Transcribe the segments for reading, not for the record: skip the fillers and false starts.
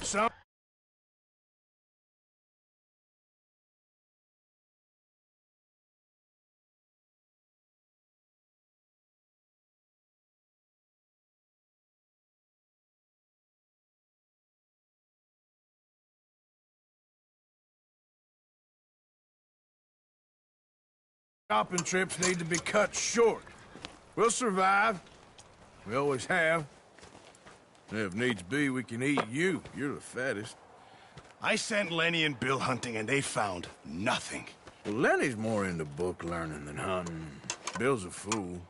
some... Shopping trips need to be cut short. We'll survive. We always have. And if needs be, we can eat you. You're the fattest. I sent Lenny and Bill hunting, and they found nothing. Well, Lenny's more into book learning than hunting. Bill's a fool.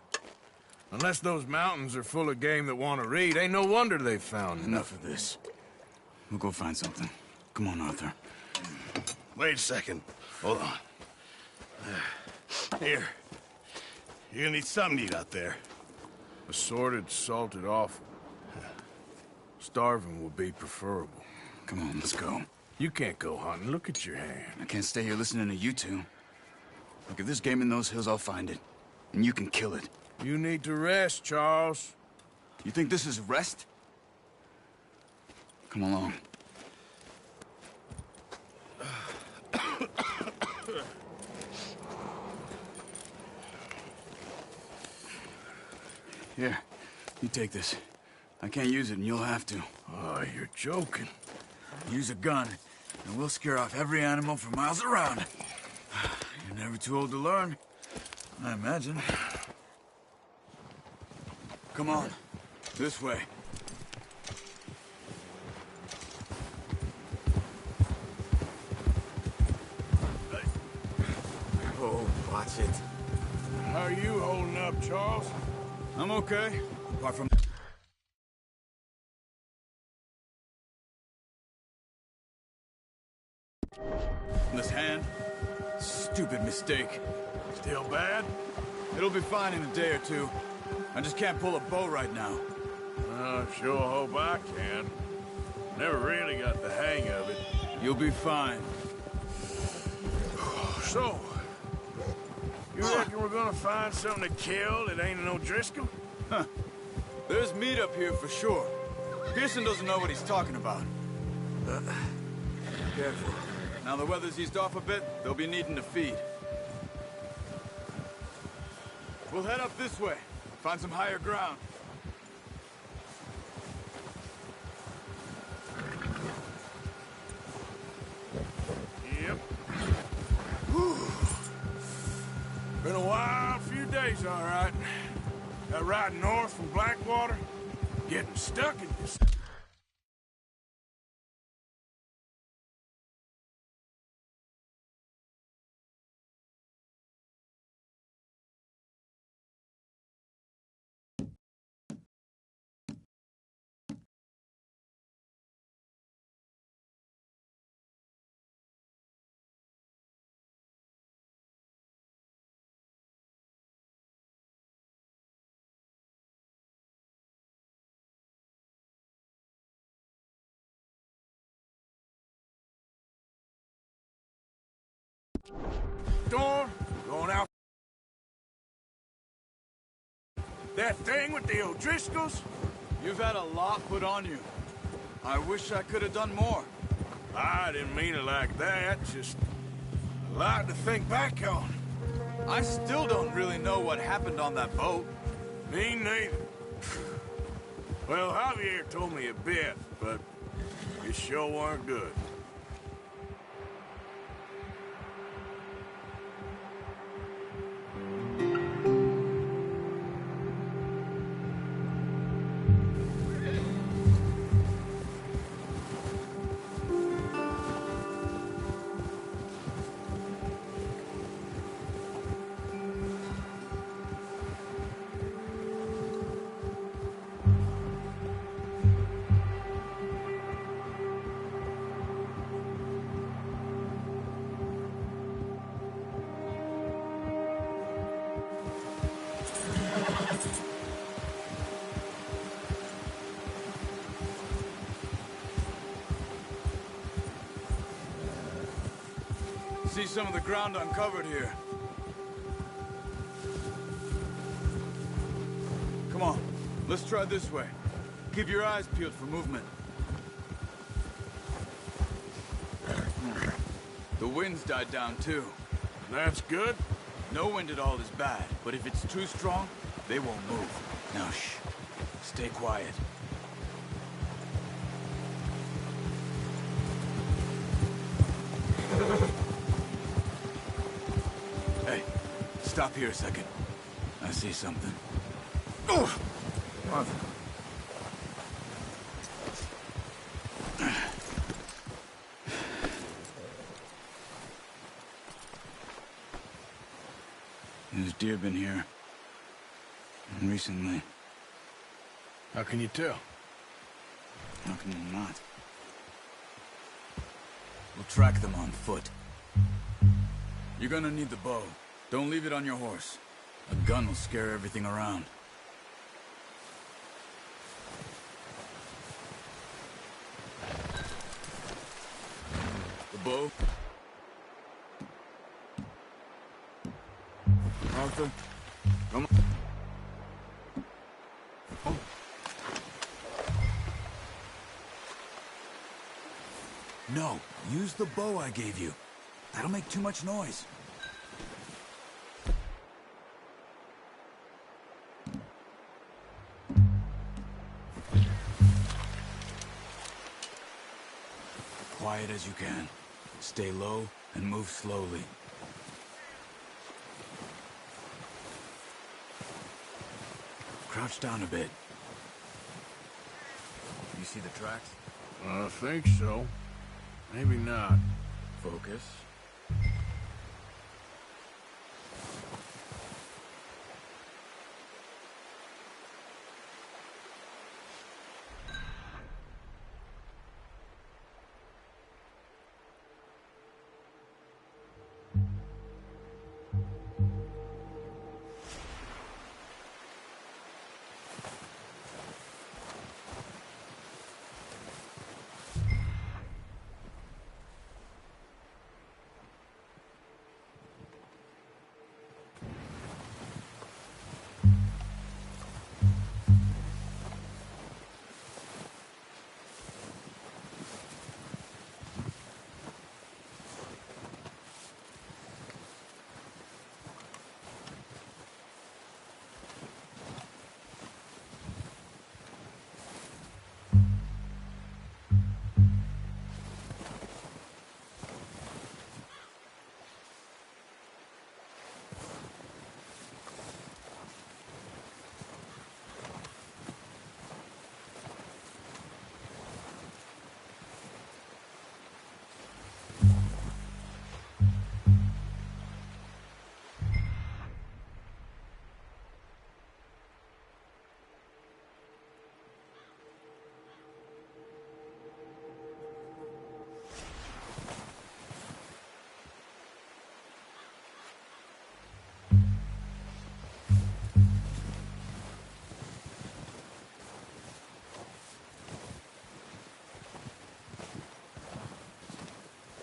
Unless those mountains are full of game that want to read, ain't no wonder they found Enough of this. We'll go find something. Come on, Arthur. Wait a second. Hold on. Here. You're gonna need something to eat out there. Assorted, salted offal. Starving will be preferable. Come on, let's go. You can't go hunting. Look at your hand. I can't stay here listening to you two. Look, if there's game in those hills, I'll find it. And you can kill it. You need to rest, Charles. You think this is rest? Come along. Here, you take this. I can't use it, and you'll have to. Oh, you're joking. Use a gun, and we'll scare off every animal for miles around. You're never too old to learn, I imagine. Come on, this way. Oh, watch it. How are you holding up, Charles? I'm okay, apart from... this hand. Stupid mistake. Still bad? It'll be fine in a day or two. I just can't pull a bow right now. I sure hope I can. Never really got the hang of it. You'll be fine. So, you reckon we're gonna find something to kill that ain't an O'Driscoll? Huh. There's meat up here for sure. Pearson doesn't know what he's talking about. Careful. Now the weather's eased off a bit, they'll be needing to feed. We'll head up this way. Find some higher ground. Yep. Whew. Been a wild few days, all right. That ride north from Blackwater, getting stuck in this... Storm, going out. That thing with the O'Driscolls? You've had a lot put on you. I wish I could have done more. I didn't mean it like that, just a lot to think back on. I still don't really know what happened on that boat. Me neither. Well, Javier told me a bit, but it sure weren't good. See some of the ground uncovered here. Come on, let's try this way. Keep your eyes peeled for movement. The wind's died down too. That's good. No wind at all is bad, but if it's too strong, they won't move. Now shh. Stay quiet. Hey, stop here a second. I see something. Oh! Arthur. There's deer been here. Recently. How can you tell? How can you not? We'll track them on foot. You're gonna need the bow. Don't leave it on your horse. A gun will scare everything around. The bow. Arthur, come on. No, use the bow I gave you. That'll make too much noise. Quiet as you can. Stay low and move slowly. Crouch down a bit. You see the tracks? I think so. Maybe not. Focus.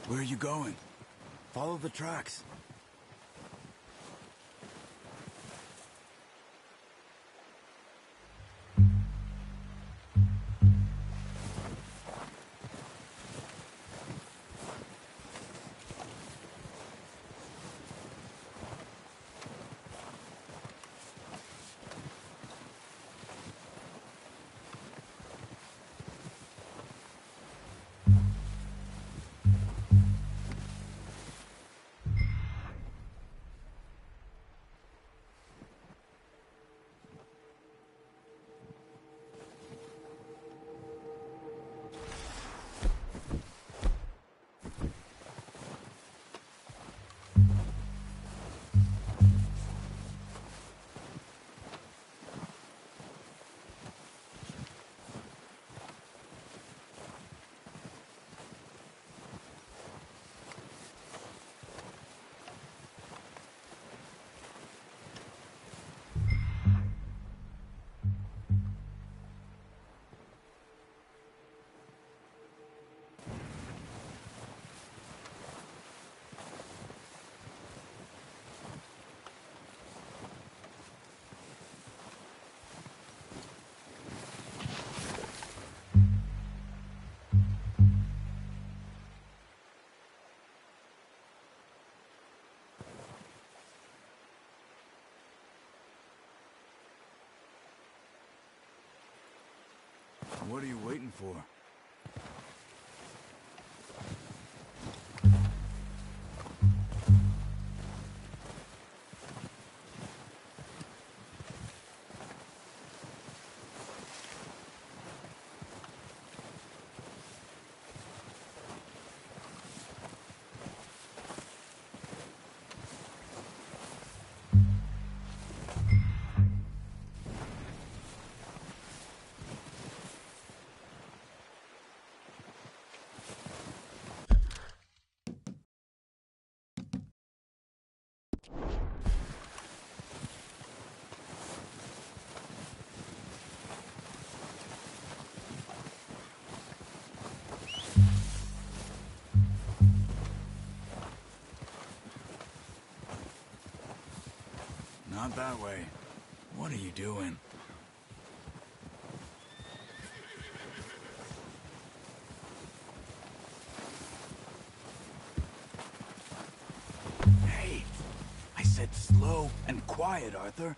Where are you going? Follow the tracks. What are you waiting for? Not that way. What are you doing? Hey! I said slow and quiet, Arthur.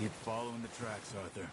Keep following the tracks, Arthur.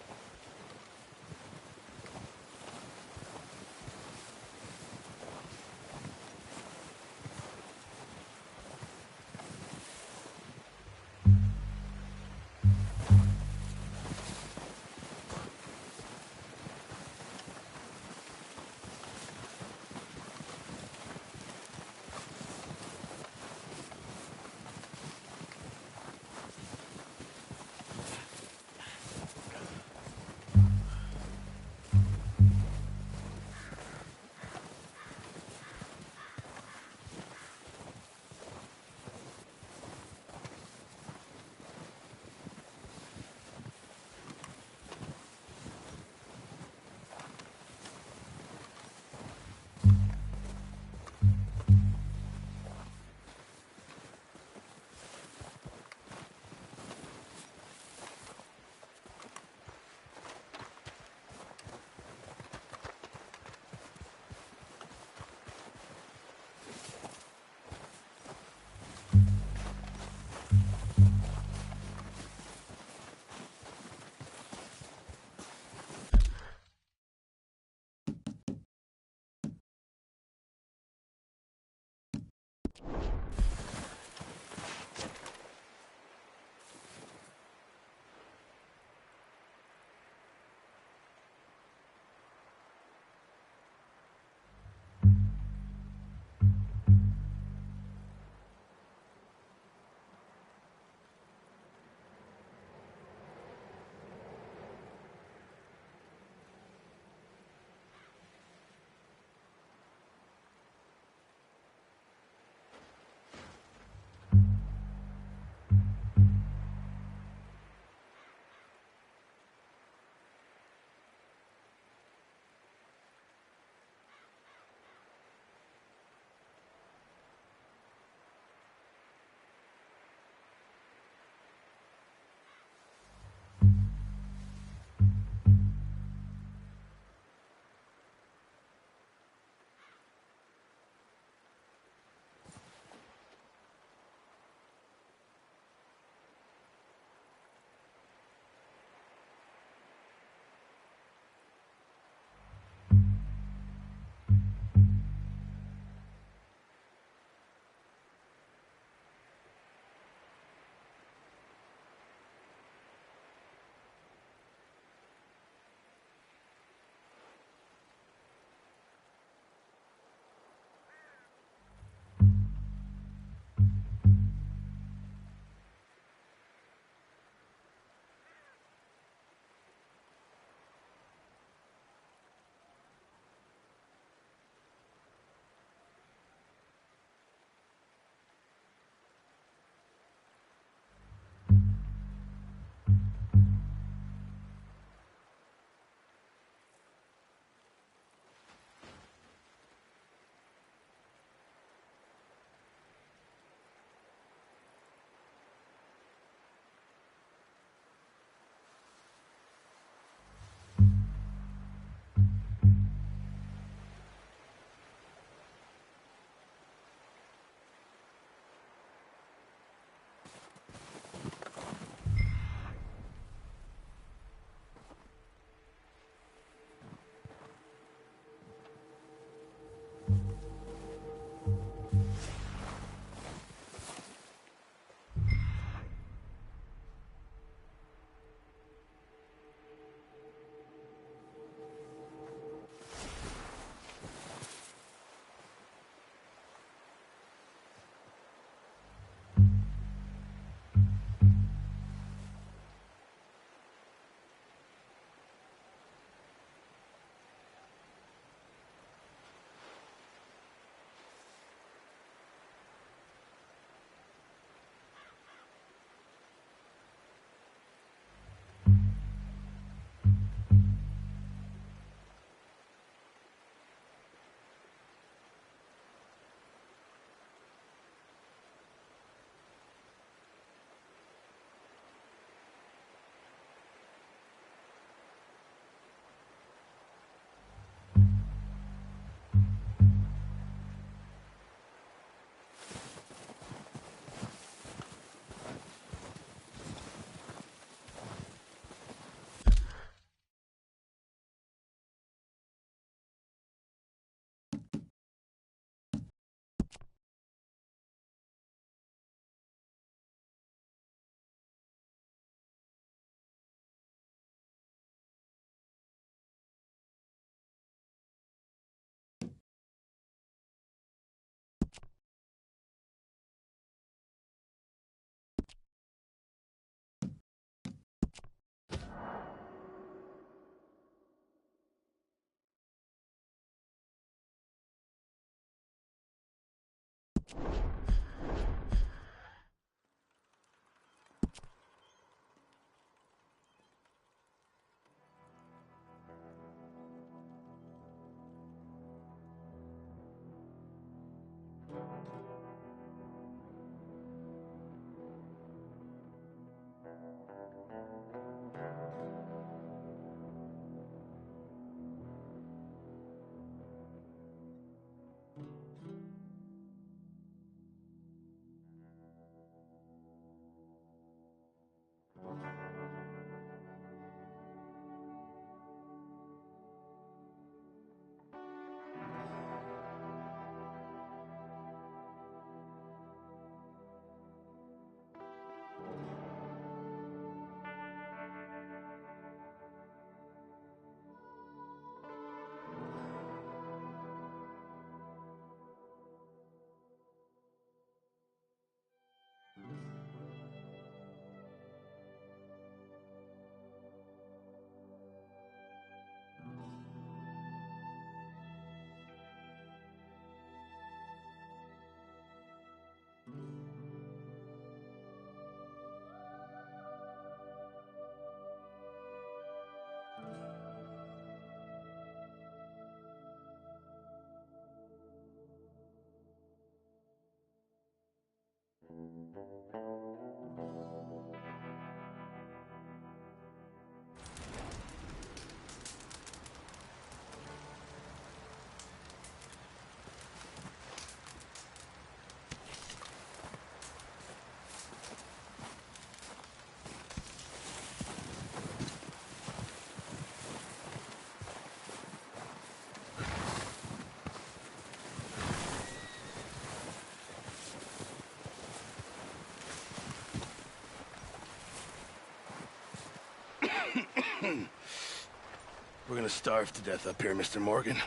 We're gonna starve to death up here, Mr. Morgan.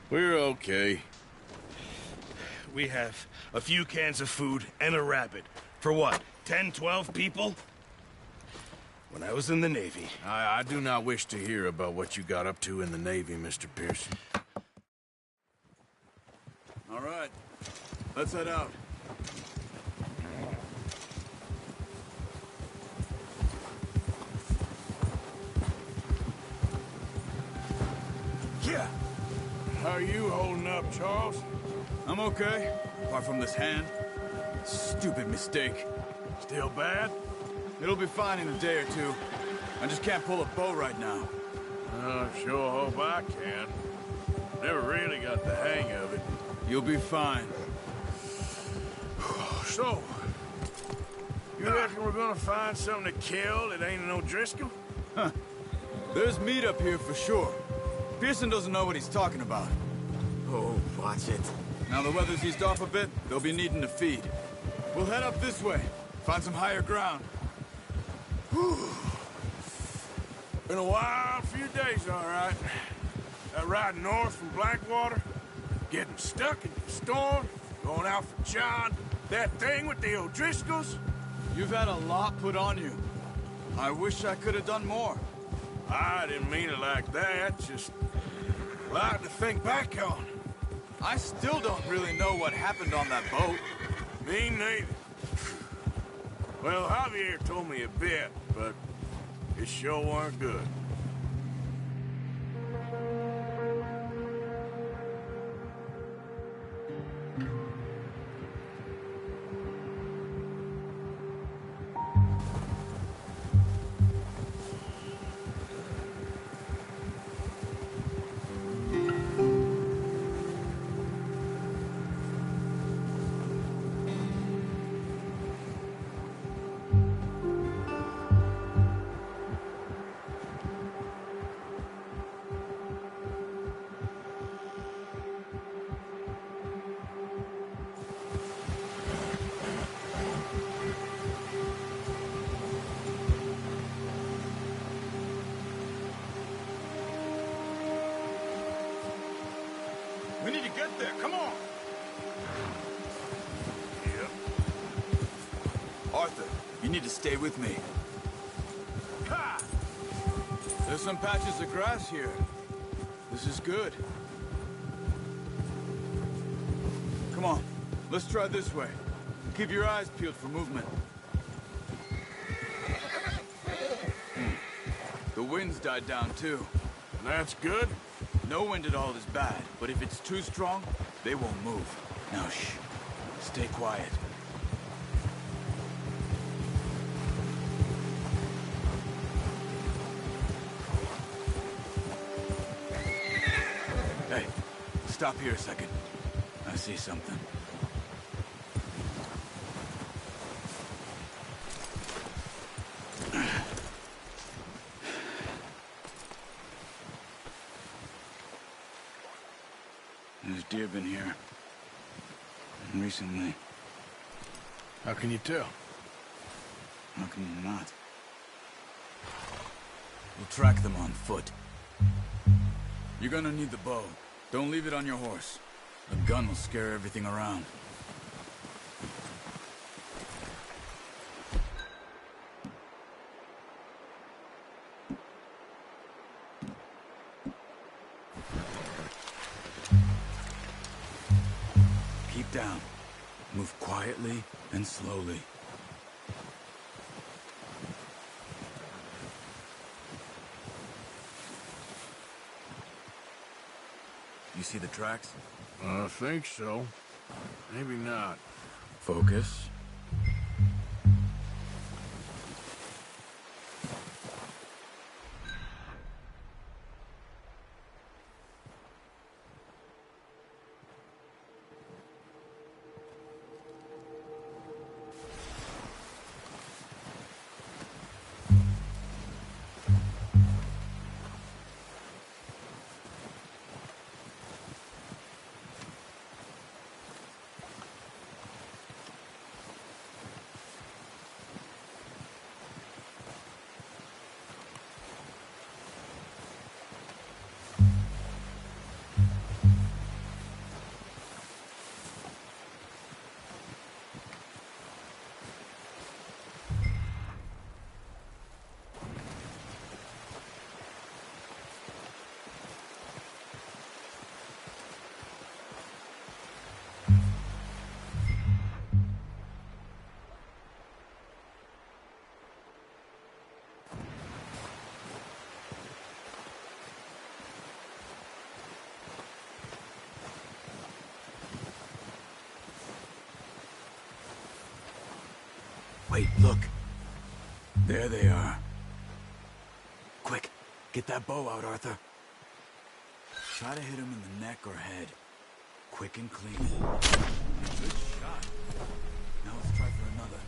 We're okay. We have a few cans of food and a rabbit. For what, 10, 12 people? When I was in the Navy... I do not wish to hear about what you got up to in the Navy, Mr. Pearson. All right, let's head out. Yeah. How are you holding up, Charles? I'm okay, apart from this hand. Stupid mistake. Still bad? It'll be fine in a day or two. I just can't pull a bow right now. I sure hope I can. Never really got the hang of it. You'll be fine. So, you reckon we're gonna find something to kill that ain't no Driscoll? Huh. There's meat up here for sure. Pearson doesn't know what he's talking about. Oh, watch it. Now the weather's eased off a bit, they'll be needing to feed. We'll head up this way, find some higher ground. Been a wild few days, all right. That ride north from Blackwater, getting stuck in the storm, going out for John, that thing with the O'Driscolls. You've had a lot put on you. I wish I could have done more. I didn't mean it like that, just a lot to think back on. I still don't really know what happened on that boat. Me neither. Well, Javier told me a bit, but it sure weren't good. We need to get there, come on! Yep. Arthur, you need to stay with me. Ha! There's some patches of grass here. This is good. Come on, let's try this way. Keep your eyes peeled for movement. The wind's died down too. That's good. No wind at all is bad, but if it's too strong, they won't move. Now shh, stay quiet. Stop here a second. I see something. There's deer been here. And recently. How can you tell? How can you not? We'll track them on foot. You're gonna need the bow. Don't leave it on your horse. The gun will scare everything around. Keep down. Move quietly and slowly. You see the tracks? I think so. Maybe not. Focus. Wait, look. There they are. Quick, get that bow out, Arthur. Try to hit him in the neck or head. Quick and clean. Good shot. Now let's try for another.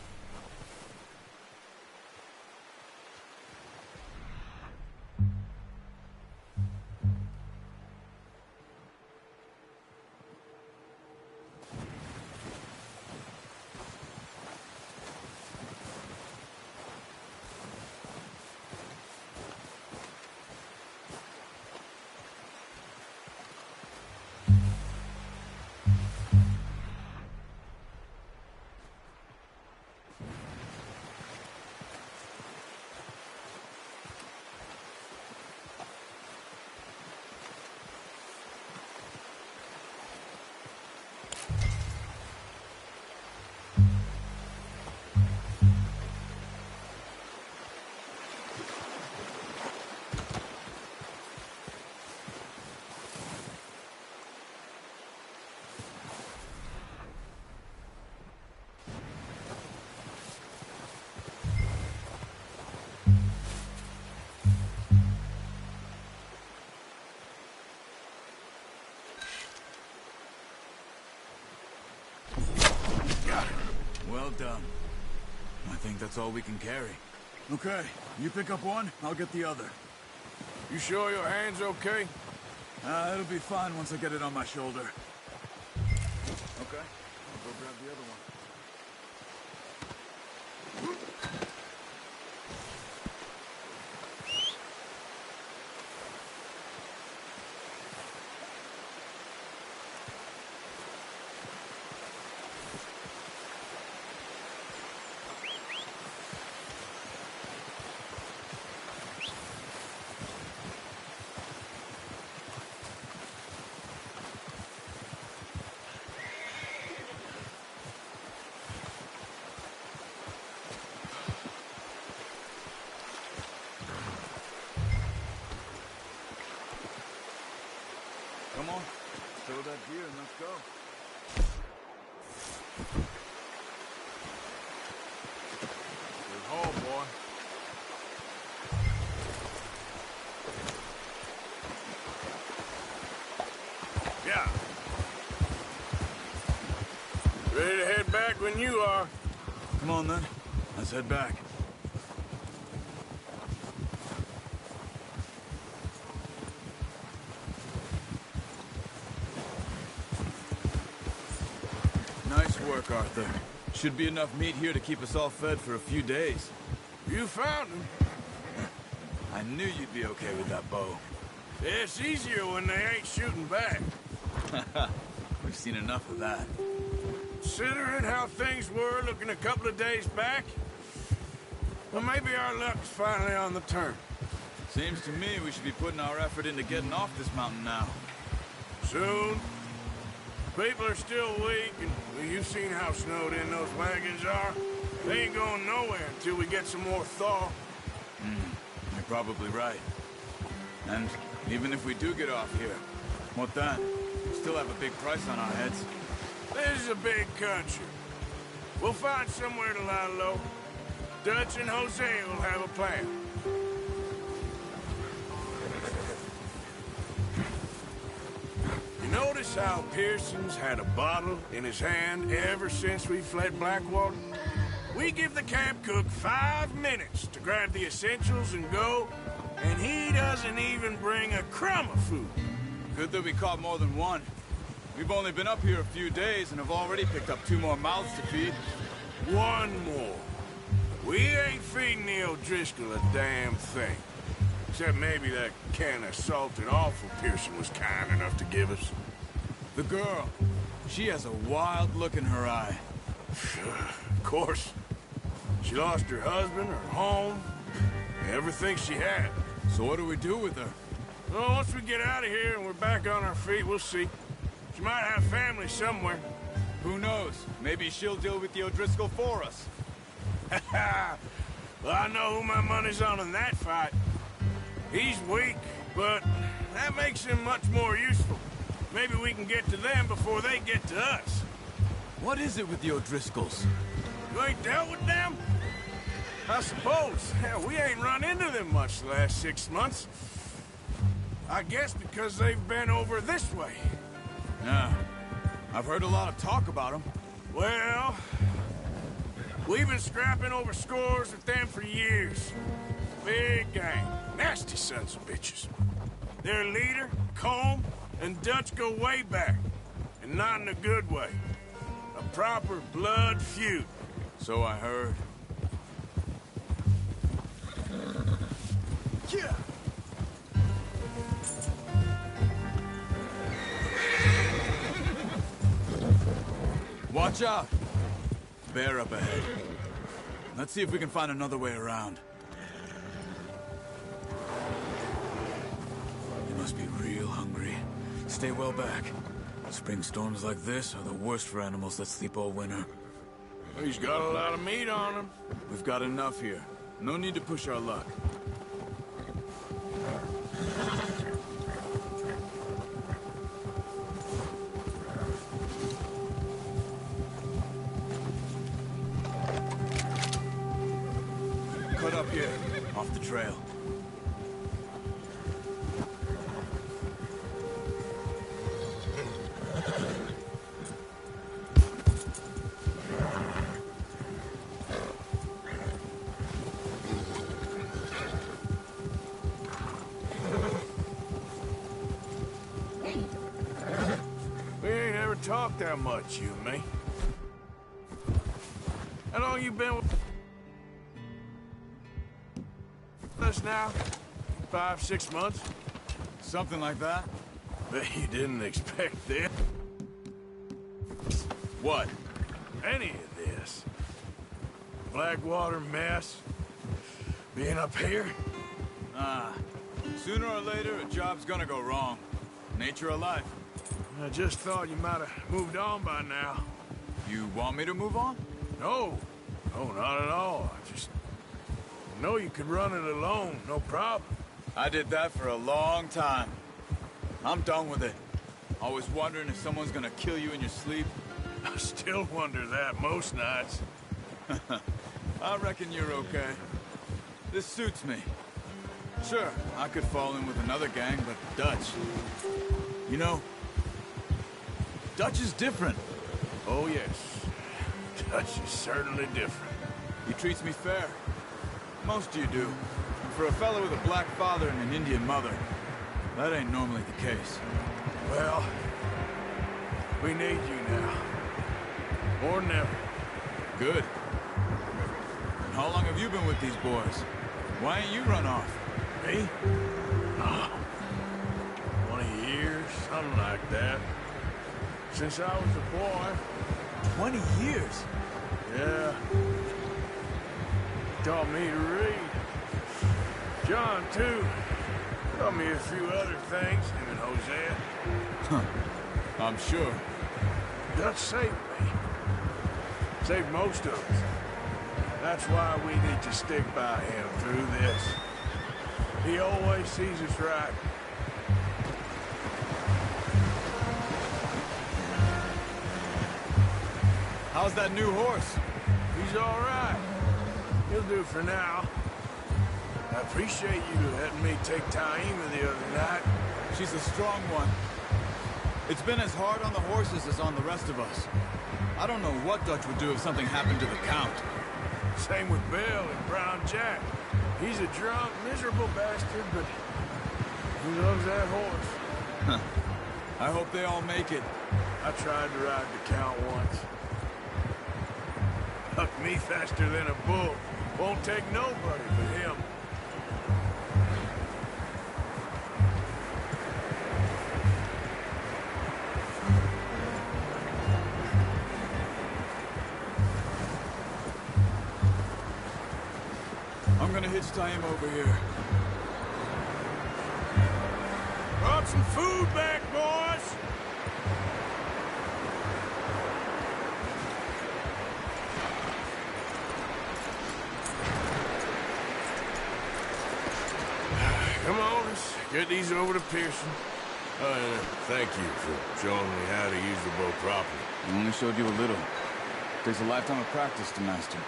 Well done. I think that's all we can carry. Okay, you pick up one, I'll get the other. You sure your hand's okay? It'll be fine once I get it on my shoulder. Okay, I'll go grab the other one. Come on, throw that gear and let's go. Good haul, boy. Yeah. than you are. Come on, then. Let's head back. Nice work, Arthur. Should be enough meat here to keep us all fed for a few days. You found him. I knew you'd be okay with that bow. It's easier when they ain't shooting back. We've seen enough of that. Considering how things were looking a couple of days back, well, maybe our luck's finally on the turn. Seems to me we should be putting our effort into getting off this mountain now. Soon. People are still weak, and well, you've seen how snowed in those wagons are. They ain't going nowhere until we get some more thaw. You're probably right. And even if we do get off here, what then? We still have a big price on our heads. This is a big country. We'll find somewhere to lie low. Dutch and Jose will have a plan. You notice how Pearson's had a bottle in his hand ever since we fled Blackwater? We give the camp cook 5 minutes to grab the essentials and go, and he doesn't even bring a crumb of food. Good that we caught more than one. We've only been up here a few days and have already picked up 2 more mouths to feed. One more. We ain't feeding the O'Driscoll a damn thing. Except maybe that can of salted offal Pearson was kind enough to give us. The girl, she has a wild look in her eye. Of course. She lost her husband, her home, everything she had. So what do we do with her? Well, once we get out of here and we're back on our feet, we'll see. She might have family somewhere. Who knows? Maybe she'll deal with the O'Driscoll for us. Well, I know who my money's on in that fight. He's weak, but that makes him much more useful. Maybe we can get to them before they get to us. What is it with the O'Driscolls? You ain't dealt with them? I suppose. Hell, we ain't run into them much the last 6 months. I guess because they've been over this way. Yeah. I've heard a lot of talk about them. Well, we've been scrapping over scores with them for years. Big gang. Nasty sons of bitches. Their leader, Colm, and Dutch go way back. And not in a good way. A proper blood feud. So I heard. Yeah. Watch out! Bear up ahead. Let's see if we can find another way around. You must be real hungry. Stay well back. Spring storms like this are the worst for animals that sleep all winter. He's got a lot of meat on him. We've got enough here. No need to push our luck. Cut up here, off the trail. We ain't ever talked that much, you and me. How long you been with us now? 5, 6 months? Something like that. Bet you didn't expect this. What? Any of this. Blackwater mess. Being up here. Sooner or later, a job's gonna go wrong. Nature of life. I just thought you might have moved on by now. You want me to move on? No. No, not at all. I just know you could run it alone, no problem. I did that for a long time. I'm done with it. Always wondering if someone's gonna kill you in your sleep. I still wonder that most nights. I reckon you're okay. This suits me. Sure, I could fall in with another gang, but Dutch... You know, Dutch is different. Oh, yes. Dutch is certainly different. He treats me fair. Most of you do. And for a fellow with a black father and an Indian mother, that ain't normally the case. Well, we need you now. More than ever. Good. And how long have you been with these boys? Why ain't you run off? Me? 20 years, something like that. Since I was a boy. 20 years? Yeah. Taught me to read. John, too. Taught me a few other things, him and Hosea. Huh. I'm sure. Dutch saved me. Saved most of us. That's why we need to stick by him through this. He always sees us right. How's that new horse? He's all right. He'll do for now. I appreciate you letting me take Taima the other night. She's a strong one. It's been as hard on the horses as on the rest of us. I don't know what Dutch would do if something happened to the Count. Same with Bill and Brown Jack. He's a drunk, miserable bastard, but he loves that horse. I hope they all make it. I tried to ride the Count once. Hucked me faster than a bull. Won't take nobody but him. I'm gonna hitch Taima over here. Brought some food back, boys! Come on, let's get these over to Pearson. Thank you for showing me how to use the bow properly. I only showed you a little. Takes a lifetime of practice to master.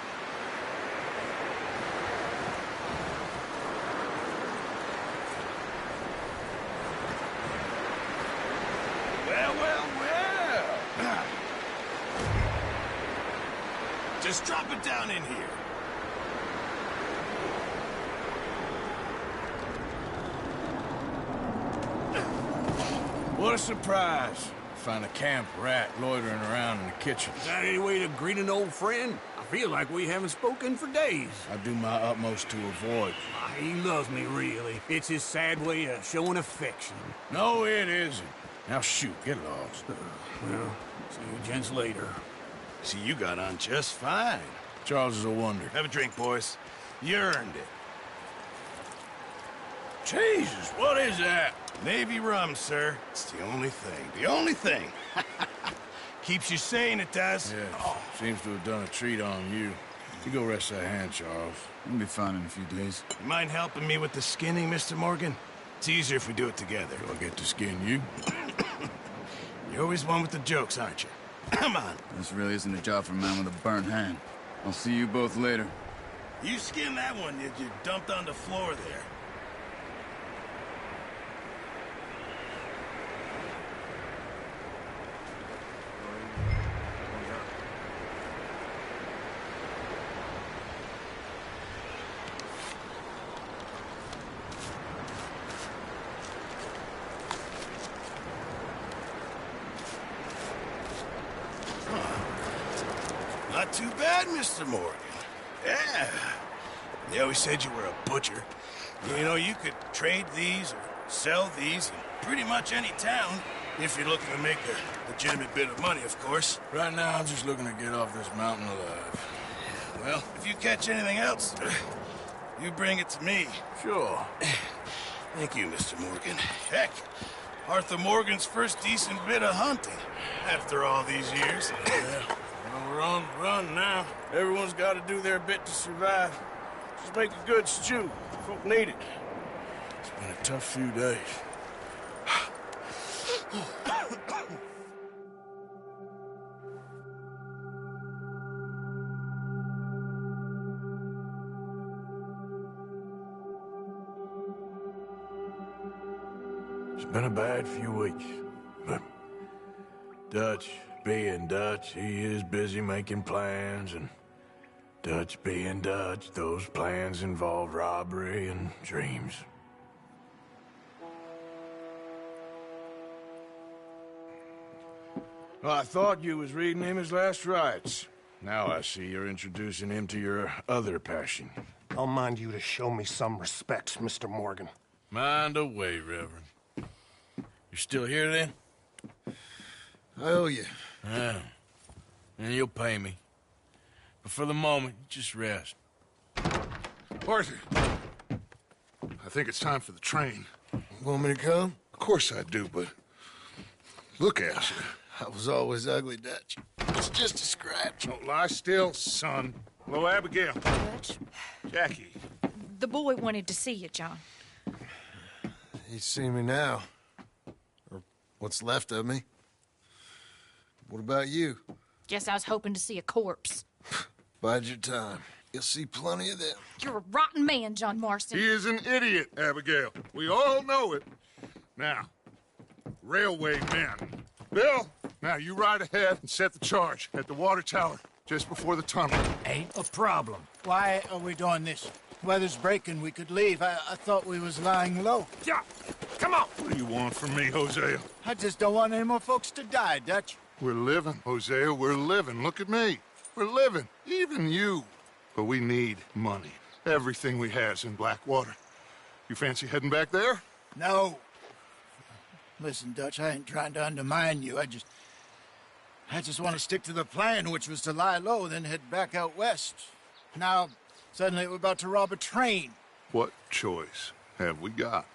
Well, well, well. Just drop it down in here. What a surprise. Find a camp rat loitering around in the kitchen. Is that any way to greet an old friend? I feel like we haven't spoken for days. I do my utmost to avoid. He loves me, really. It's his sad way of showing affection. No, it isn't. Now shoot, get lost. Well, see you gents later. See, you got on just fine. Charles is a wonder. Have a drink, boys. You earned it. Jesus, what is that? Navy rum, sir. It's the only thing. The only thing. Keeps you sane, it does. Yeah, seems to have done a treat on you. You go rest that hand, Charles. I'll be fine in a few days. You mind helping me with the skinning, Mr. Morgan? It's easier if we do it together. Do I get to skin you? You're always one with the jokes, aren't you? Come on. This really isn't a job for a man with a burnt hand. I'll see you both later. You skinned that one that you dumped on the floor there. Not too bad, Mr. Morgan. Yeah. They always said you were a butcher. You know, you could trade these or sell these in pretty much any town, if you're looking to make a legitimate bit of money, of course. Right now, I'm just looking to get off this mountain alive. Well, if you catch anything else, you bring it to me. Sure. Thank you, Mr. Morgan. Heck, Arthur Morgan's first decent bit of hunting after all these years. Yeah. Well, we're on the run now. Everyone's got to do their bit to survive. Just make a good stew. Folk need it. It's been a tough few days. It's been a bad few weeks, but Dutch, being Dutch, he is busy making plans, and Dutch being Dutch, those plans involve robbery and dreams. Well, I thought you was reading him his last rites. Now I see you're introducing him to your other passion. I'll mind you to show me some respect, Mr. Morgan. Mind away, Reverend. You still here, then? I owe you. Yeah. And you'll pay me. But for the moment, just rest. Arthur, I think it's time for the train. Want me to come? Of course I do, but look at you. I was always ugly, Dutch. It's just a scratch. Don't lie still, son. Hello, Abigail. Dutch, Jackie. the boy wanted to see you, John. He's seen me now. Or what's left of me. What about you? Guess I was hoping to see a corpse. Bide your time. You'll see plenty of them. You're a rotten man, John Marston. He is an idiot, Abigail. We all know it. Now, railway men. Bill, now you ride ahead and set the charge at the water tower just before the tunnel. Ain't a problem. Why are we doing this? Weather's breaking, we could leave. I thought we was lying low. Yeah, come on. What do you want from me, Hosea? I just don't want any more folks to die, Dutch. We're living, Hosea, we're living. Look at me. We're living, even you. But we need money. Everything we has in Blackwater. You fancy heading back there? No. Listen, Dutch, I ain't trying to undermine you. I just want to stick to the plan, which was to lie low, then head back out west. Now, suddenly we're about to rob a train. What choice have we got?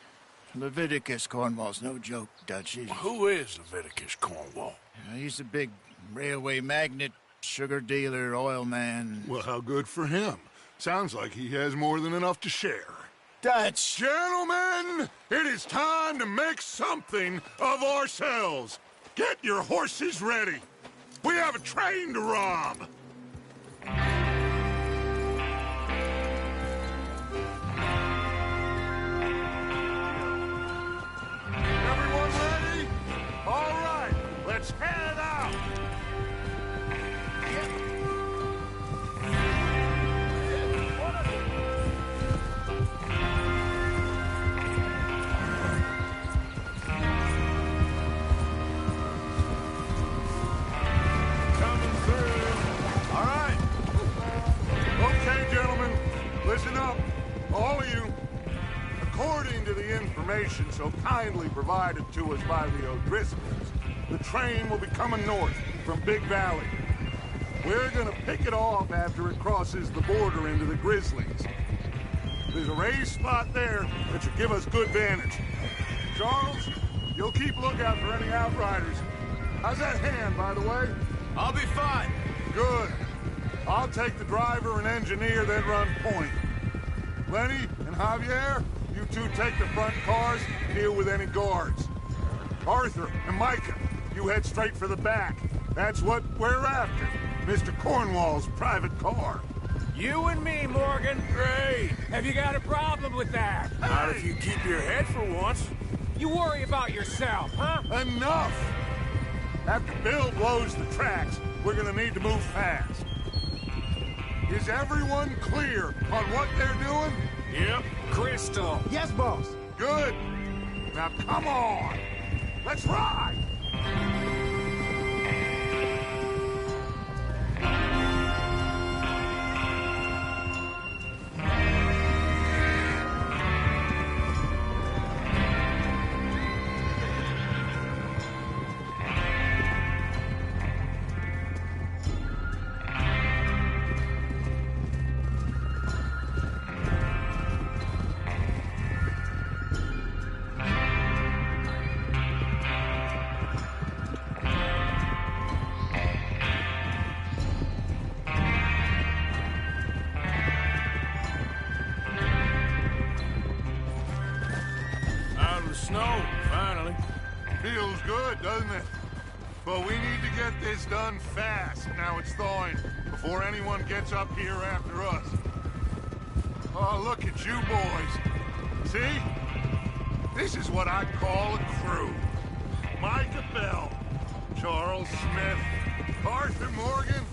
Leviticus Cornwall's no joke, Dutch. Who is Leviticus Cornwall? He's a big railway magnate, sugar dealer, oil man. Well, how good for him. Sounds like he has more than enough to share. Dutch! Gentlemen, it is time to make something of ourselves. Get your horses ready. We have a train to rob. Everyone ready? All right, let's head out. Listen up, all of you. According to the information so kindly provided to us by the O'Driscolls, the train will be coming north from Big Valley. We're gonna pick it off after it crosses the border into the Grizzlies. There's a raised spot there that should give us good vantage. Charles, you'll keep lookout for any outriders. How's that hand, by the way? I'll be fine. Good. I'll take the driver and engineer, then run point. Lenny and Javier, you two take the front cars and deal with any guards. Arthur and Micah, you head straight for the back. That's what we're after. Mr. Cornwall's private car. You and me, Morgan. Great. Have you got a problem with that? Not if you keep your head for once. You worry about yourself, huh? Enough! After Bill blows the tracks, we're gonna need to move fast. Is everyone clear on what they're doing? Yep. Crystal. Yes, boss. Good. Now come on. Let's ride. Snow, finally. Feels good, doesn't it? But we need to get this done fast. Now it's thawing, before anyone gets up here after us. Oh, look at you boys. See? This is what I call a crew. Micah Bell, Charles Smith, Arthur Morgan,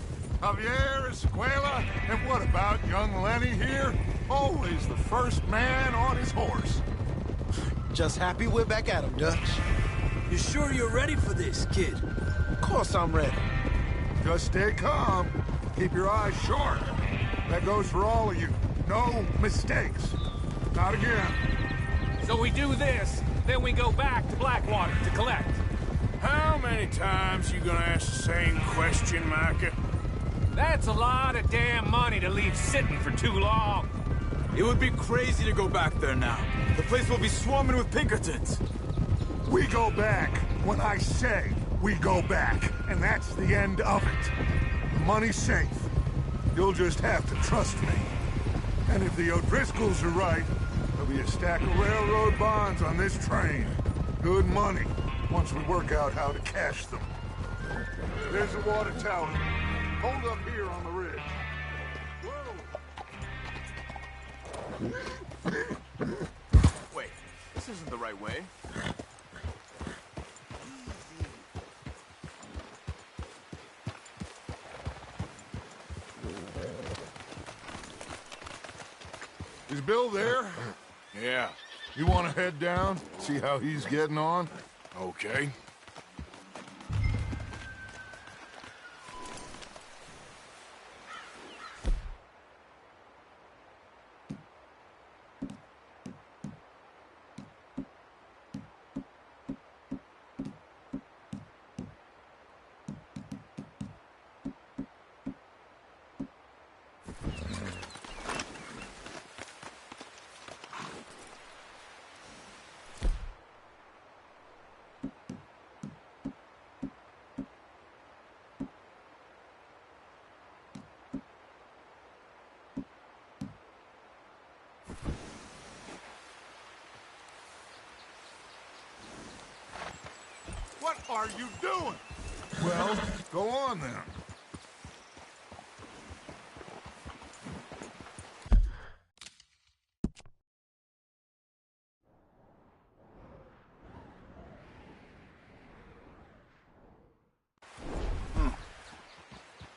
Javier Escuela, and what about young Lenny here? Always the first man on his horse. Just happy we're back at him, Dutch. You sure you're ready for this, kid? Of course I'm ready. Just stay calm. Keep your eyes sharp. That goes for all of you. No mistakes. Not again. So we do this, then we go back to Blackwater to collect. How many times you gonna ask the same question, Micah? That's a lot of damn money to leave sitting for too long. It would be crazy to go back there now. The place will be swarming with Pinkertons. We go back when I say we go back, and that's the end of it. The money's safe. You'll just have to trust me. And if the O'Driscolls are right, there'll be a stack of railroad bonds on this train. Good money, once we work out how to cash them. There's the water tower. Hold up here on the ridge. Wait, this isn't the right way. Is Bill there? Yeah. You want to head down, see how he's getting on? Okay. What are you doing? Well, go on then.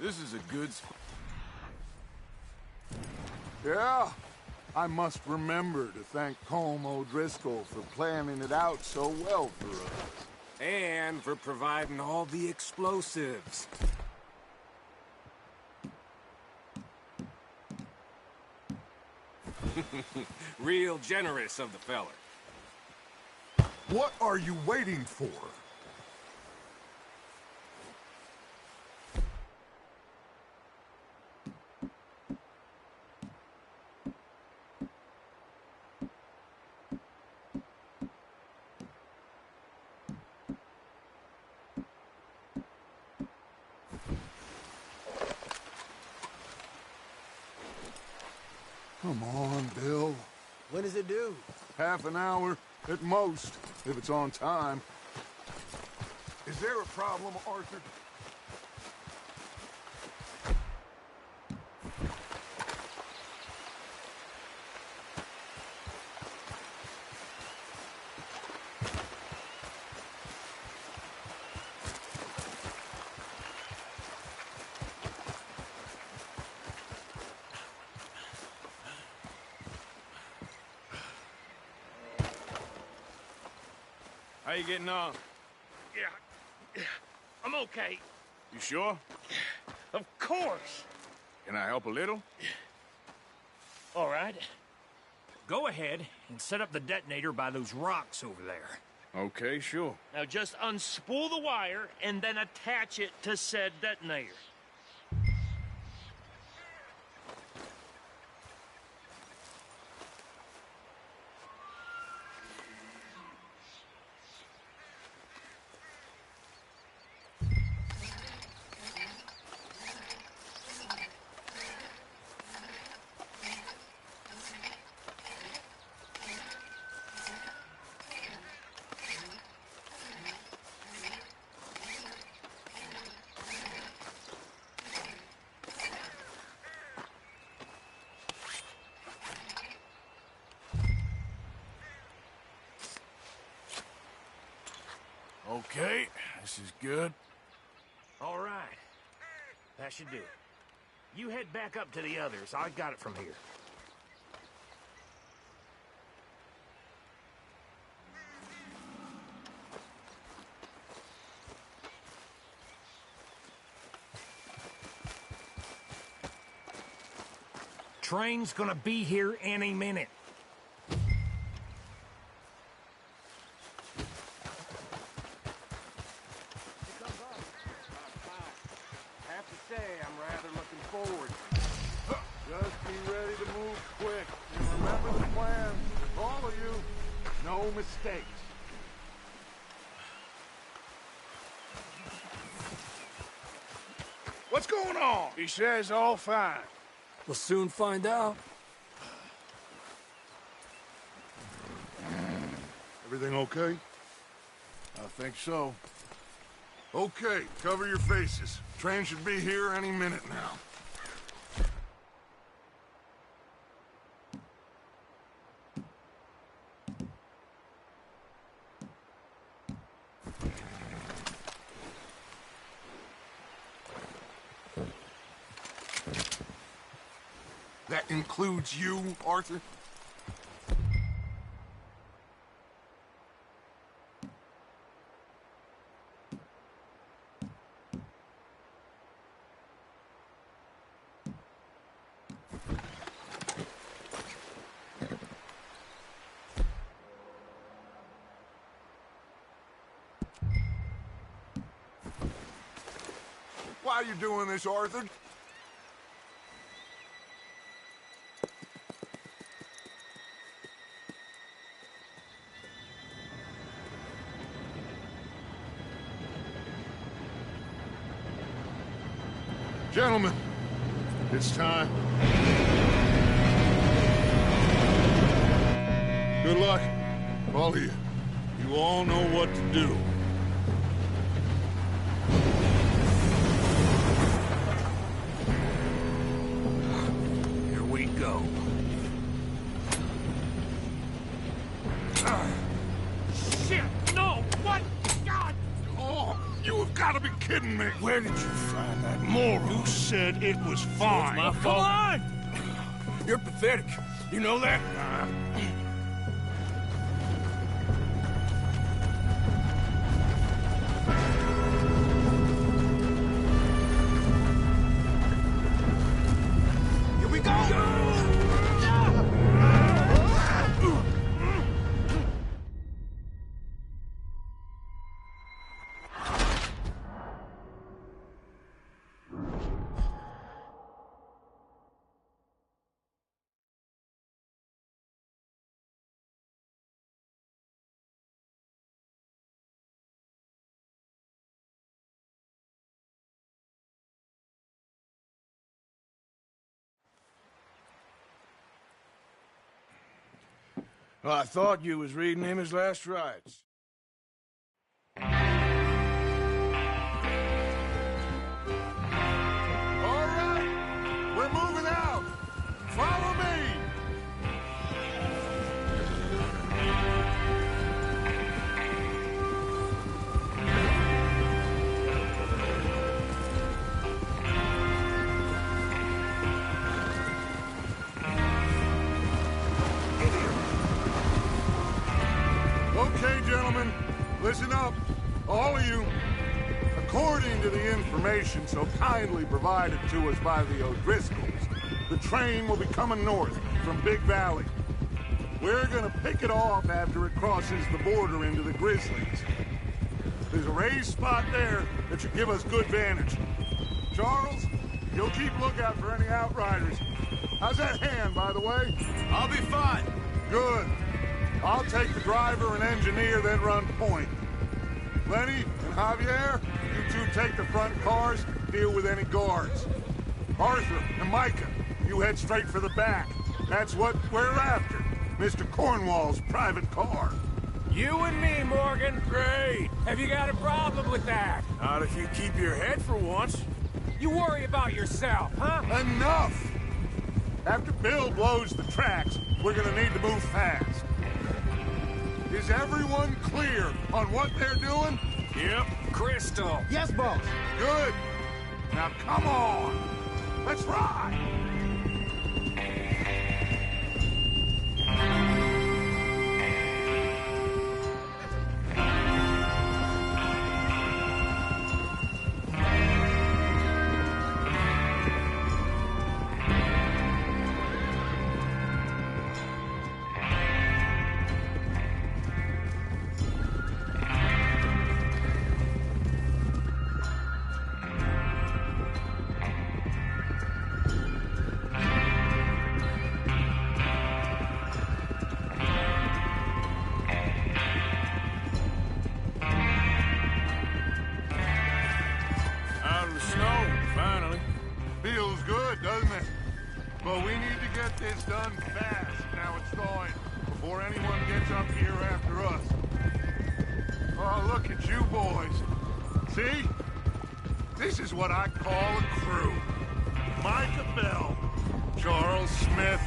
This is a good... Yeah, I must remember to thank Colm O'Driscoll for planning it out so well for us. And for providing all the explosives. Real generous of the feller. What are you waiting for? Come on, Bill. When does it due? Half an hour, at most, if it's on time. Is there a problem, Arthur? How you getting on? Yeah, I'm okay. You sure? Of course. Can I help a little? All right. Go ahead and set up the detonator by those rocks over there. Okay, sure. Now just unspool the wire and then attach it to said detonator. Okay, this is good. That should do it. You head back up to the others. I got it from here. Train's gonna be here any minute. Just be ready to move quick. And remember the plan. All of you, no mistakes. What's going on? He says all fine. We'll soon find out. Everything okay? I think so. Okay, cover your faces. Train should be here any minute now. That includes you, Arthur? Why are you doing this, Arthur? Gentlemen, it's time. Good luck, all of you. You all know what to do. Here we go. Shit! No! What? God! Oh, you have got to be kidding me. Where did you find that moron? You said it was fine. My fault. Come on! You're pathetic. You know that? Here we go! Well, I thought you was reading him his last rites. All right, we're moving out. Follow me. Okay, gentlemen, listen up, all of you. According to the information so kindly provided to us by the O'Driscolls, the train will be coming north from Big Valley. We're gonna pick it off after it crosses the border into the Grizzlies. There's a raised spot there that should give us good vantage. Charles, you'll keep lookout for any outriders. How's that hand, by the way? I'll be fine. Good. I'll take the driver and engineer, then run point. Lenny and Javier, you two take the front cars, deal with any guards. Arthur and Micah, you head straight for the back. That's what we're after. Mr. Cornwall's private car. You and me, Morgan. Great. Have you got a problem with that? Not if you keep your head for once. You worry about yourself, huh? Enough! After Bill blows the tracks, we're gonna need to move fast. Is everyone clear on what they're doing? Yep. Crystal. Yes, boss. Good. Now come on! Let's ride! Feels good, doesn't it? But we need to get this done fast now it's thawing, before anyone gets up here after us. Oh, look at you boys. See? This is what I call a crew. Micah Bell, Charles Smith,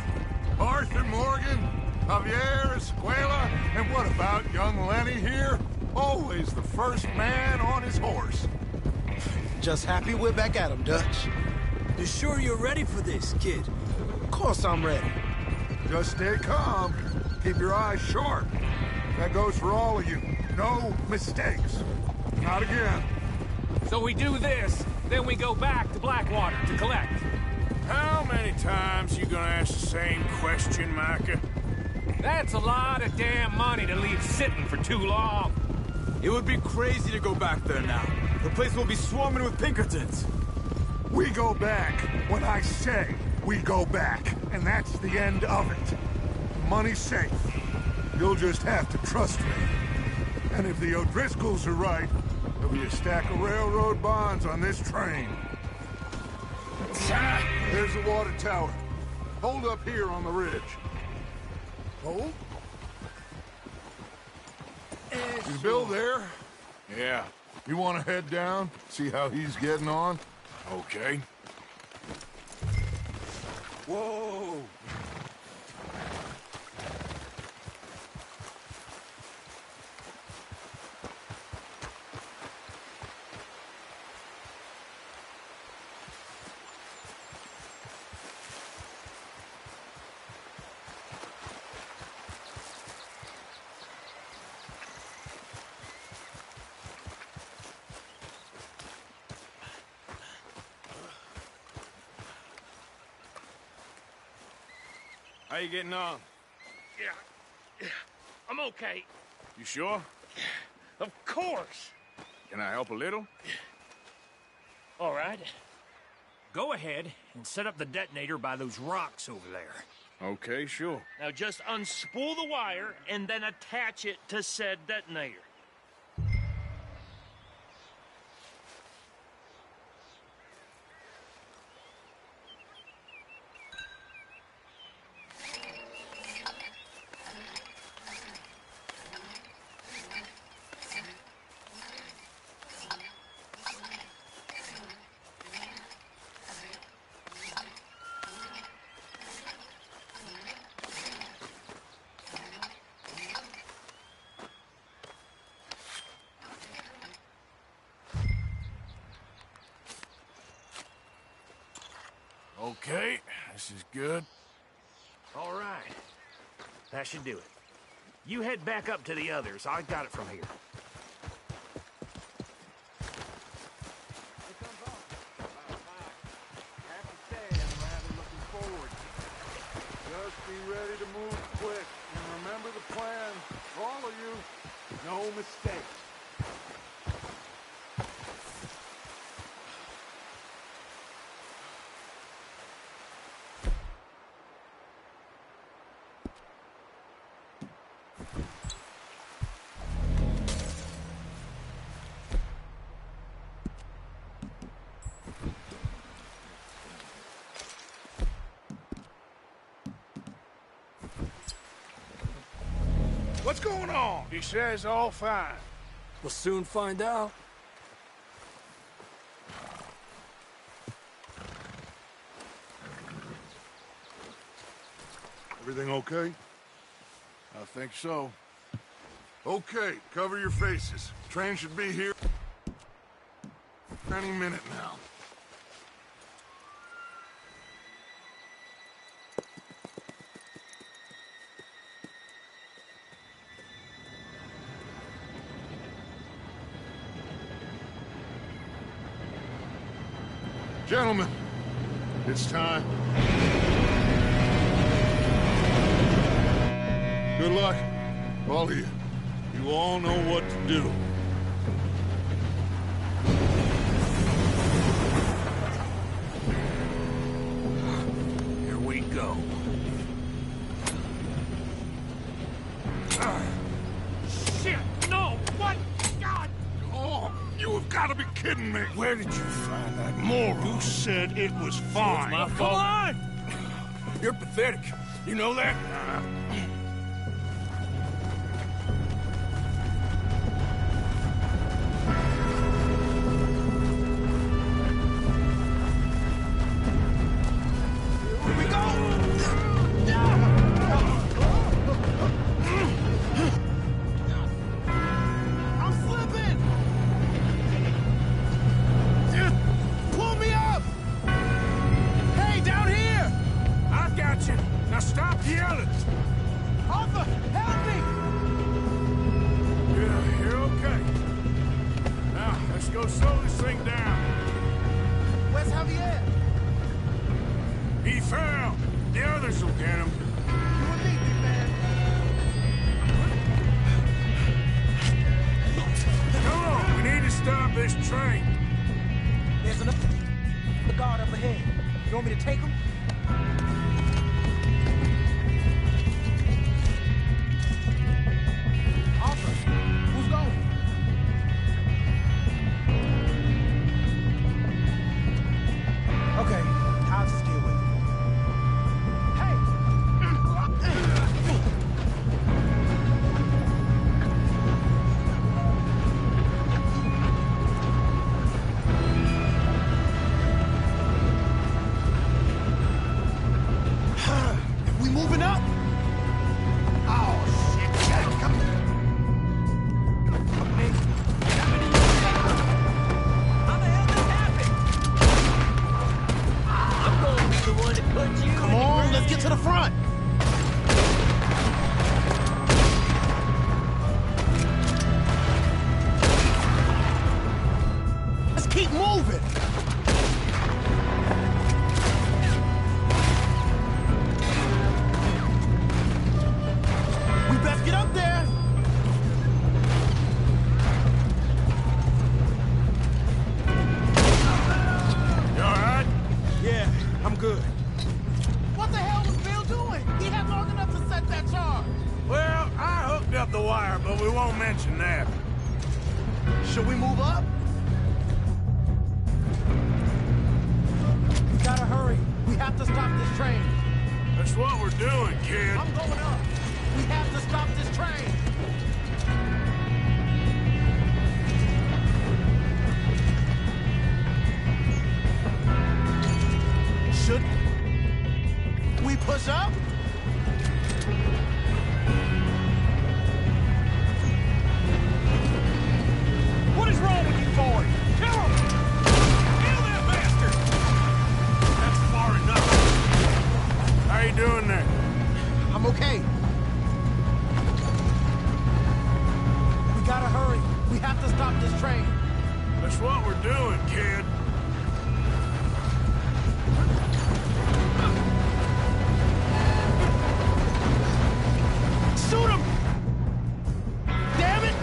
Arthur Morgan, Javier Escuela, and what about young Lenny here? Always the first man on his horse. Just happy we're back at him, Dutch. You sure you're ready for this, kid? Of course I'm ready. Just stay calm. Keep your eyes sharp. That goes for all of you. No mistakes. Not again. So we do this, then we go back to Blackwater to collect. How many times you gonna ask the same question, Micah? That's a lot of damn money to leave sitting for too long. It would be crazy to go back there now. The place will be swarming with Pinkertons. We go back when I say we go back, and that's the end of it. Money's safe. You'll just have to trust me. And if the O'Driscolls are right, there'll be a stack of railroad bonds on this train. There's the water tower. Hold up here on the ridge. Hold? Is Bill there? Yeah. You want to head down, see how he's getting on? Okay. Whoa! How you getting on? Yeah, I'm okay. You sure? Of course. Can I help a little? All right. Go ahead and set up the detonator by those rocks over there. Okay, sure. Now just unspool the wire and then attach it to said detonator. Okay, this is good. All right. That should do it. You head back up to the others. I got it from here. Just be ready to move quick. And remember the plan. All of you, no mistakes. What's going on? He says all fine. We'll soon find out. Everything okay? I think so. Okay, cover your faces. Train should be here any minute now. Gentlemen, it's time. Good luck, all of you. You all know what to do. Here we go. Shit! No! What? God! Oh, you have got to be kidding me. Where did you find that moron? You said it was fine. My Come fault. on! You're pathetic. You know that? I'm slipping! Pull me up! Hey, down here! I got you. Now stop yelling. Arthur, help me! Yeah, you're okay. Now, let's go slow this thing down. Where's Javier? He fell. The others will get him. You and me, big man. Come on, we need to stop this train. There's another guard up ahead. You want me to take him? Arthur, who's going? Okay, I'll just deal with it. We moving up? Oh, shit. Come on. How the hell this happened? I'm going to be the one that put you Come on, let's get to the front. Let's keep moving. We best get up there. You all right? Yeah, I'm good. What the hell was Bill doing? He had long enough to set that charge. Well, I hooked up the wire, but we won't mention that. Should we move up? We gotta hurry. We have to stop this train. That's what we're doing, kid. I'm going up. We have to stop this train. Should we push up? What is wrong with you boys? Kill him! Kill that bastard! That's far enough. How you doing there? I'm okay. We gotta hurry. We have to stop this train. That's what we're doing, kid. Shoot him! Damn it!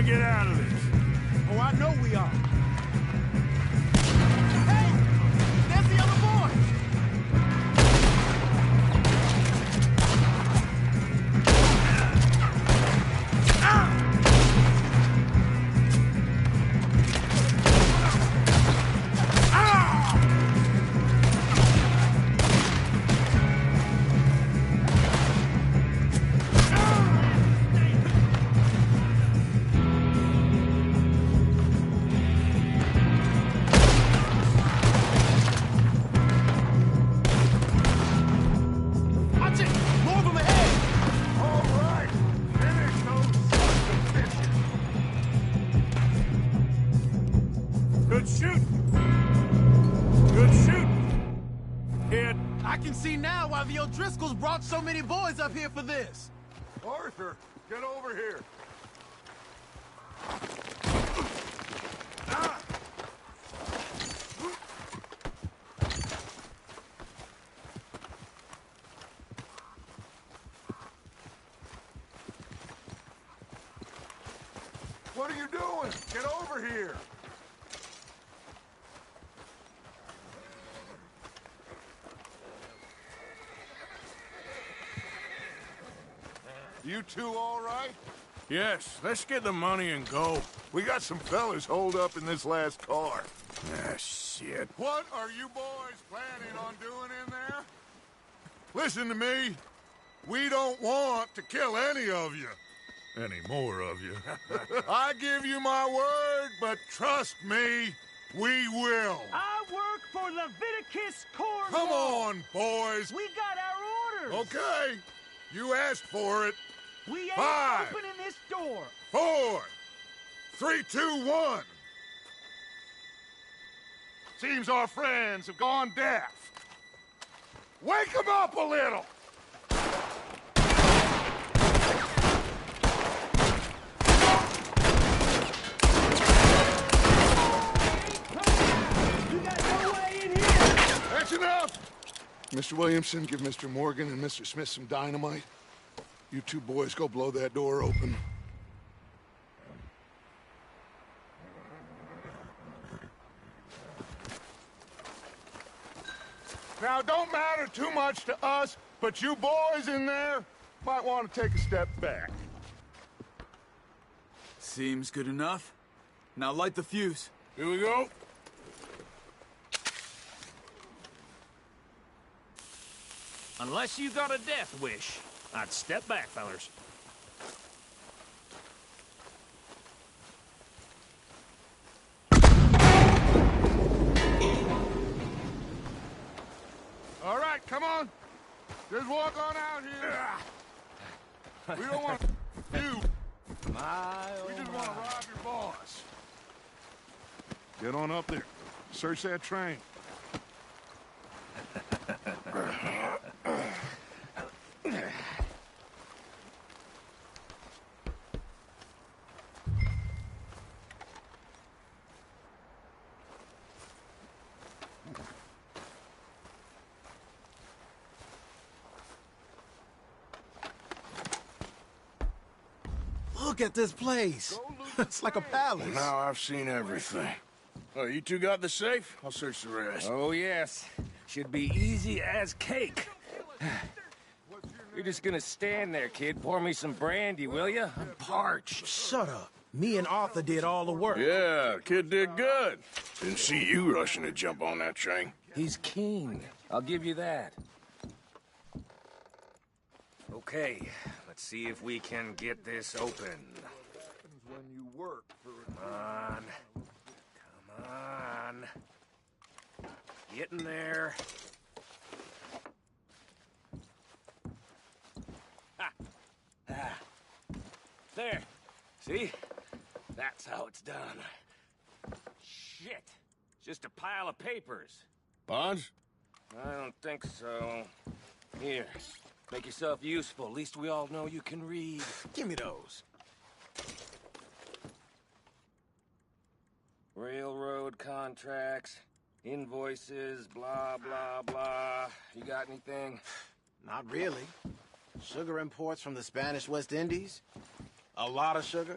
get out of this. Oh, I know we are. Hey! There's the other boy! Watch it! More of them ahead! All right, finish those sons of bitches. Good shooting. Good shooting. Kid. I can see now why the O'Driscolls brought so many boys up here for this. Arthur, get over here. What are you doing? Get over here. You two all right? Yes, let's get the money and go. We got some fellas holed up in this last car. Ah, shit. What are you boys planning on doing in there? Listen to me. We don't want to kill any of you. Any more of you. I give you my word, but trust me, we will. I work for Leviticus Corps. Come on, boys. We got our orders. Okay. You asked for it. We ain't 5, opening this door. 4, 3, 2, 1. Seems our friends have gone deaf. Wake them up a little. You got no way in here. That's enough. Mr. Williamson, give Mr. Morgan and Mr. Smith some dynamite. You two boys go blow that door open. Now, it don't matter too much to us, but you boys in there might want to take a step back. Seems good enough. Now light the fuse. Here we go. Unless you got a death wish, I'd step back, fellers. All right, come on. Just walk on out here. We don't want you. We just want to rob your boss. Get on up there. Search that train. Look at this place. It's like a palace. Now I've seen everything. Oh, you two got the safe? I'll search the rest. Oh, yes. Should be easy as cake. You're just gonna stand there, kid. Pour me some brandy, will you? I'm parched. Shut up. Me and Arthur did all the work. Yeah, kid did good. Didn't see you rushing to jump on that train. He's keen. I'll give you that. Okay, let's see if we can get this open. When you work for Come on. Come on. Get in there. Ha! Ah. There. See? That's how it's done. Shit. Just a pile of papers. Bonds? I don't think so. Here. Make yourself useful. At least we all know you can read. Give me those. Railroad contracts, invoices, blah, blah, blah. You got anything? Not really. Sugar imports from the Spanish West Indies. A lot of sugar.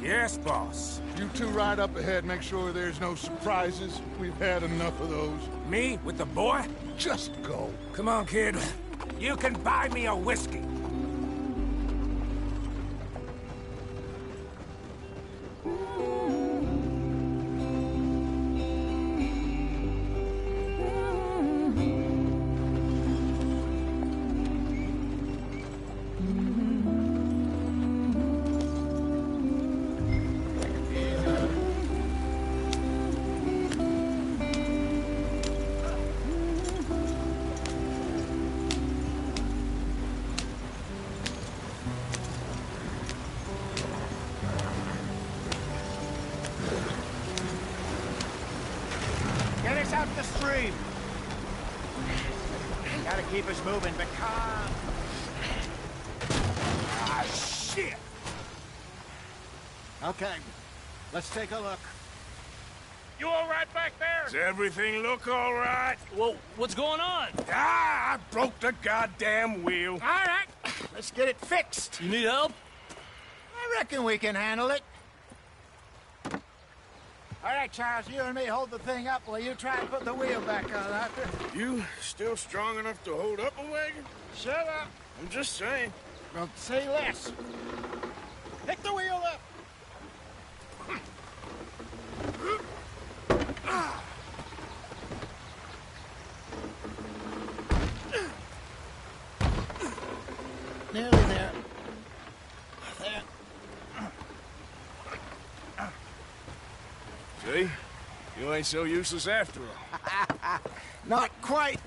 Yes, boss. You two ride up ahead, make sure there's no surprises. We've had enough of those. Me with the boy? Just go. Come on, kid. You can buy me a whiskey. Get us out the stream. Gotta keep us moving, but calm. Ah, shit! Okay, let's take a look. You all right back there? Does everything look all right? Well, what's going on? Ah, I broke the goddamn wheel. All right, let's get it fixed. You need help? I reckon we can handle it. All right, Charles, you and me hold the thing up while you try and put the wheel back on, Arthur. You still strong enough to hold up a wagon? Shut up. I'm just saying. Well, say less. Pick the wheel up. Nearly there. There. See? You ain't so useless after all. Not quite.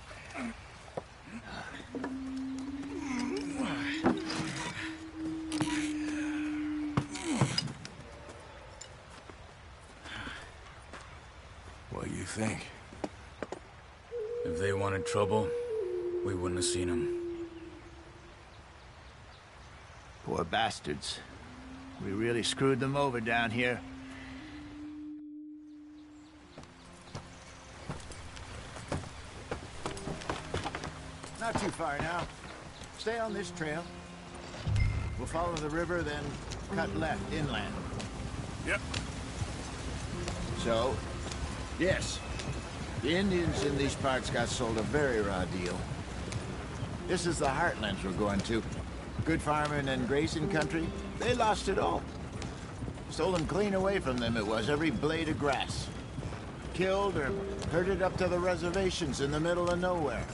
What do you think? If they wanted trouble, we wouldn't have seen them. Poor bastards. We really screwed them over down here. Not too far now. Stay on this trail. We'll follow the river, then cut left inland. Yep. So, yes, the Indians in these parts got sold a very raw deal. This is the heartlands we're going to. Good farming and grazing country, they lost it all. Stolen clean away from them it was, every blade of grass. Killed or herded up to the reservations in the middle of nowhere.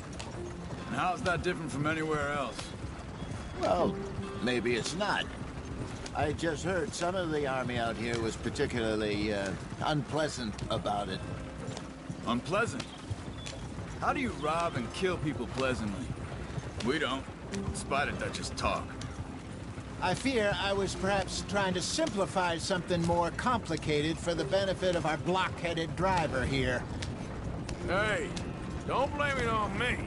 And how's that different from anywhere else? Well, maybe it's not. I just heard some of the army out here was particularly, unpleasant about it. Unpleasant? How do you rob and kill people pleasantly? We don't, despite it, that just talk. I fear I was perhaps trying to simplify something more complicated for the benefit of our block-headed driver here. Hey, don't blame it on me.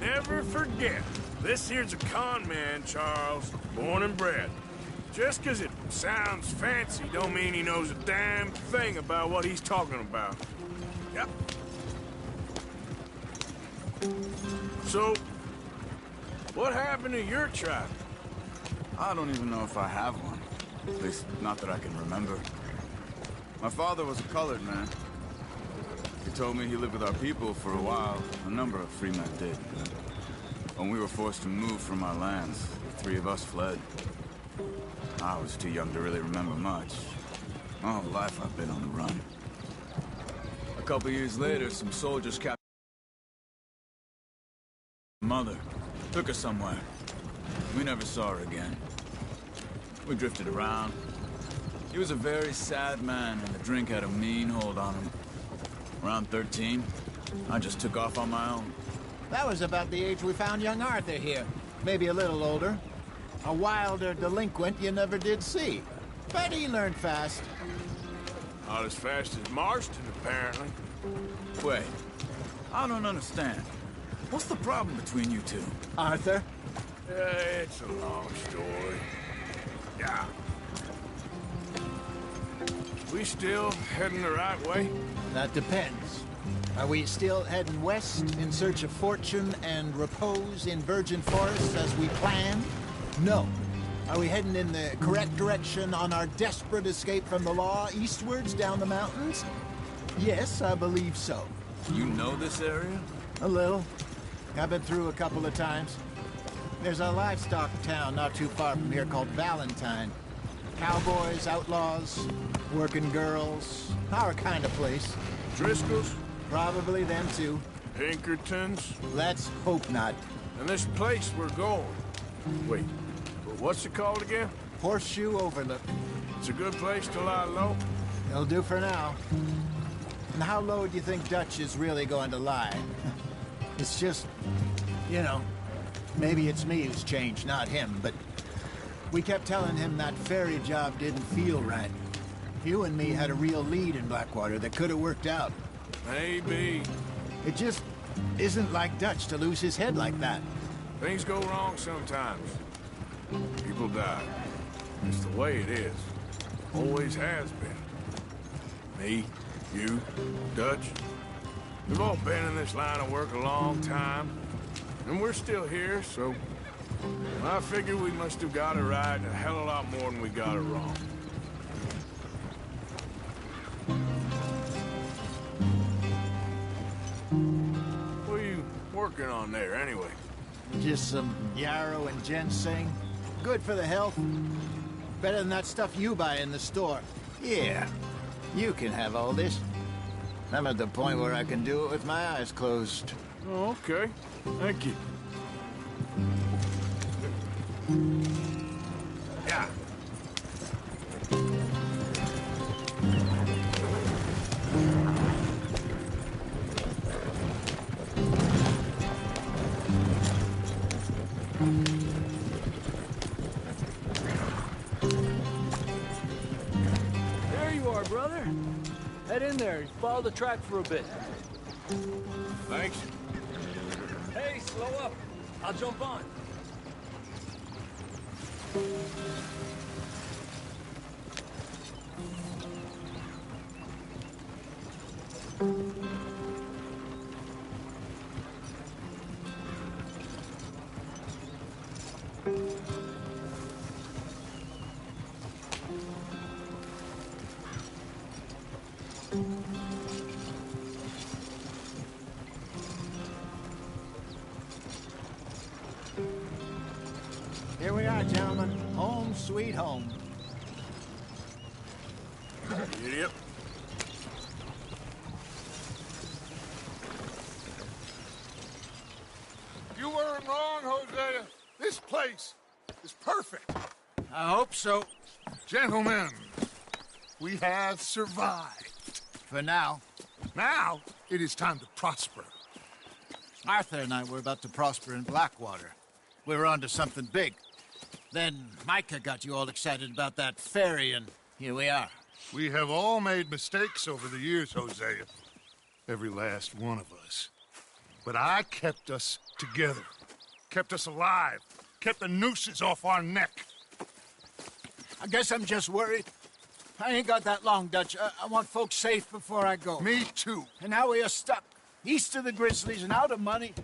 Never forget, this here's a con man, Charles, born and bred. Just 'cause it sounds fancy don't mean he knows a damn thing about what he's talking about. Yep. So, what happened to your tribe? I don't even know if I have one. At least, not that I can remember. My father was a colored man. He told me he lived with our people for a while. A number of free men did. When we were forced to move from our lands, the three of us fled. I was too young to really remember much. My whole life I've been on the run. A couple years later, some soldiers captured Mother. Took her somewhere. We never saw her again. We drifted around. He was a very sad man, and the drink had a mean hold on him. Around 13, I just took off on my own. That was about the age we found young Arthur here. Maybe a little older. A wilder delinquent you never did see. But he learned fast. Not as fast as Marston, apparently. Wait, I don't understand. What's the problem between you two? Arthur? It's a long story. Yeah. We still heading the right way? That depends. Are we still heading west in search of fortune and repose in virgin forests as we planned? No. Are we heading in the correct direction on our desperate escape from the law eastwards down the mountains? Yes, I believe so. You know this area? A little. I've been through a couple of times. There's a livestock town not too far from here called Valentine. Cowboys, outlaws, working girls, our kind of place. Driscoll's? Probably them too. Pinkertons? Let's hope not. And this place we're going. Wait, what's it called again? Horseshoe Overlook. It's a good place to lie low? It'll do for now. And how low do you think Dutch is really going to lie? It's just, you know, maybe it's me who's changed, not him, but we kept telling him that ferry job didn't feel right. You and me had a real lead in Blackwater that could have worked out. Maybe. It just isn't like Dutch to lose his head like that. Things go wrong sometimes. People die. It's the way it is. Always has been. Me, you, Dutch. We've all been in this line of work a long time. And we're still here, so I figure we must have got it right a hell of a lot more than we got it wrong. What are you working on there, anyway? Just some yarrow and ginseng. Good for the health. Better than that stuff you buy in the store. Yeah, you can have all this. I'm at the point where I can do it with my eyes closed. Oh, okay. Thank you. Yeah. There you are, brother. Head in there and follow the track for a bit. Thanks. Hey, slow up. I'll jump on. Here we are, gentlemen. Home sweet home. Idiot. You weren't wrong, Hosea. This place is perfect. I hope so. Gentlemen, we have survived. For now. Now, it is time to prosper. Arthur and I were about to prosper in Blackwater. We were onto something big. Then Micah got you all excited about that ferry, and here we are. We have all made mistakes over the years, Hosea. Every last one of us. But I kept us together. Kept us alive. Kept the nooses off our neck. I guess I'm just worried. I ain't got that long, Dutch. I want folks safe before I go. Me too. And now we are stuck, east of the Grizzlies and out of money,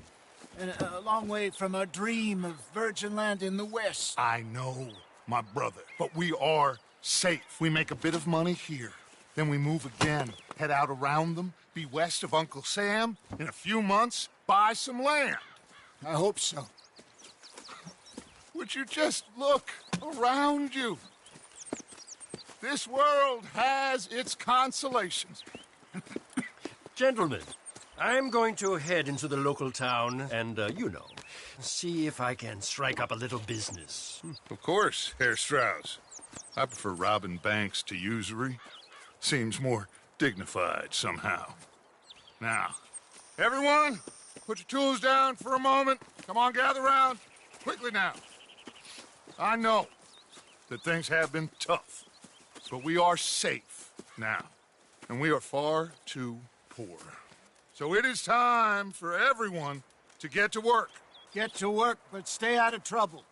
and a long way from our dream of virgin land in the west. I know, my brother, but we are safe. We make a bit of money here. Then we move again, head out around them, be west of Uncle Sam. In a few months, buy some land. I hope so. Would you just look around you? This world has its consolations. Gentlemen, I'm going to head into the local town and, see if I can strike up a little business. Of course, Herr Strauss. I prefer robbing banks to usury. Seems more dignified somehow. Now, everyone, put your tools down for a moment. Come on, gather round. Quickly now. I know that things have been tough, but we are safe now, and we are far too poor. So it is time for everyone to get to work. Get to work, but stay out of trouble.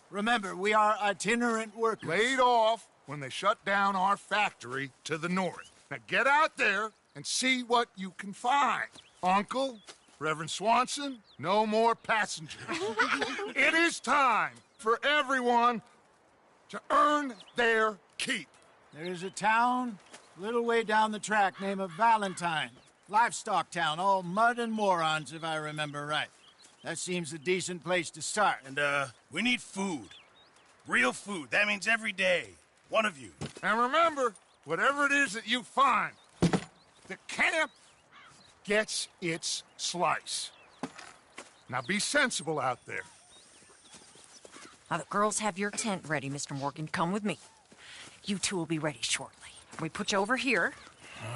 Remember, we are itinerant workers. Laid off when they shut down our factory to the north. Now get out there and see what you can find. Uncle, Reverend Swanson, no more passengers. It is time for everyone to earn their keep. There's a town a little way down the track named Valentine. Livestock town, all mud and morons, if I remember right. That seems a decent place to start. And, we need food. Real food. That means every day. One of you. And remember, whatever it is that you find, the camp gets its slice. Now be sensible out there. Now, the girls have your tent ready, Mr. Morgan. Come with me. You two will be ready shortly. We put you over here.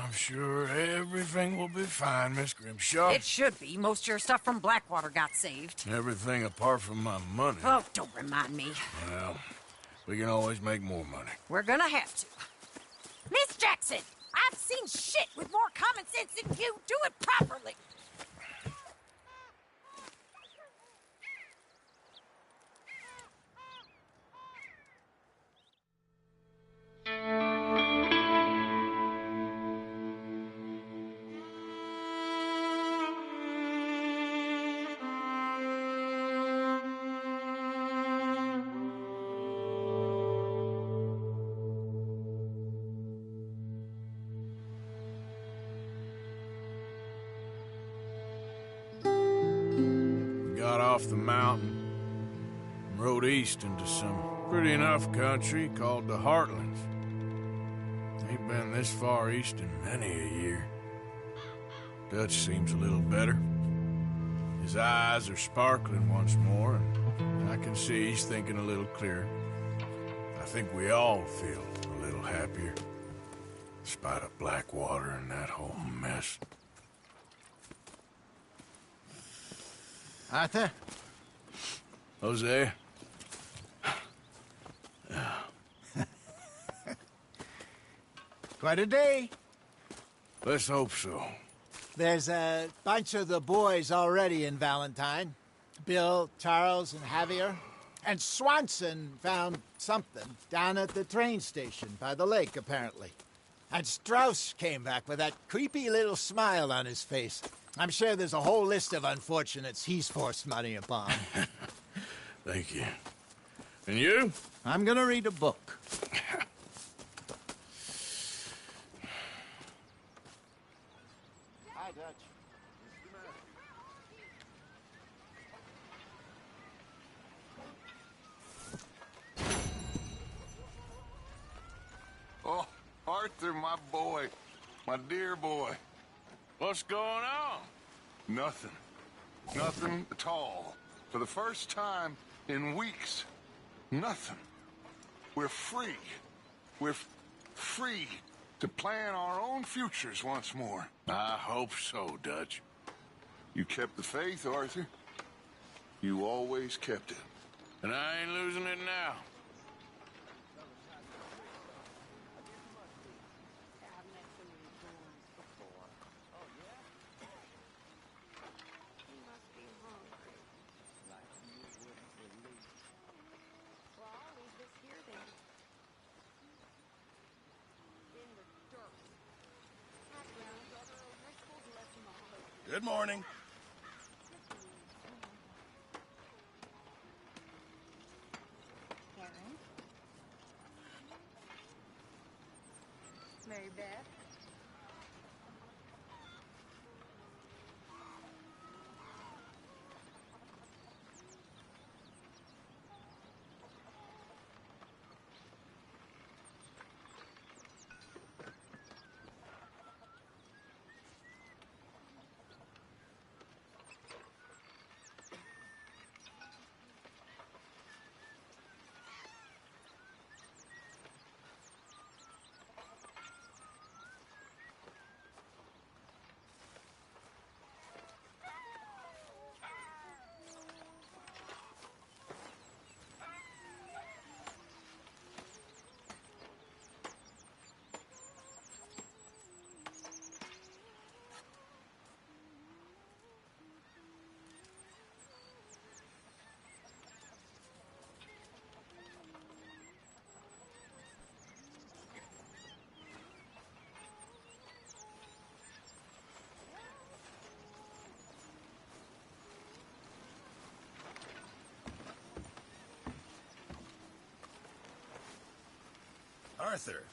I'm sure everything will be fine, Miss Grimshaw. It should be. Most of your stuff from Blackwater got saved. Everything apart from my money. Oh, don't remind me. Well, we can always make more money. We're gonna have to. Miss Jackson, I've seen shit with more common sense than you. Do it properly. Got off the mountain and rode east into some pretty enough country called the Heartlands. Ain't been this far east in many a year. Dutch seems a little better. His eyes are sparkling once more, and I can see he's thinking a little clearer. I think we all feel a little happier, despite of Blackwater and that whole mess. Arthur? Hosea? Quite a day. Let's hope so. There's a bunch of the boys already in Valentine. Bill, Charles, and Javier. And Swanson found something down at the train station by the lake, apparently. And Strauss came back with that creepy little smile on his face. I'm sure there's a whole list of unfortunates he's forced money upon. Thank you. And you? I'm gonna read a book. Hi, Dutch. Oh, Arthur, my boy. My dear boy. What's going on? Nothing. Nothing at all. For the first time in weeks. Nothing. We're free. We're free to plan our own futures once more. I hope so, Dutch. You kept the faith, Arthur. You always kept it. And I ain't losing it now. Good morning. Karen? Mary Beth? Arthur.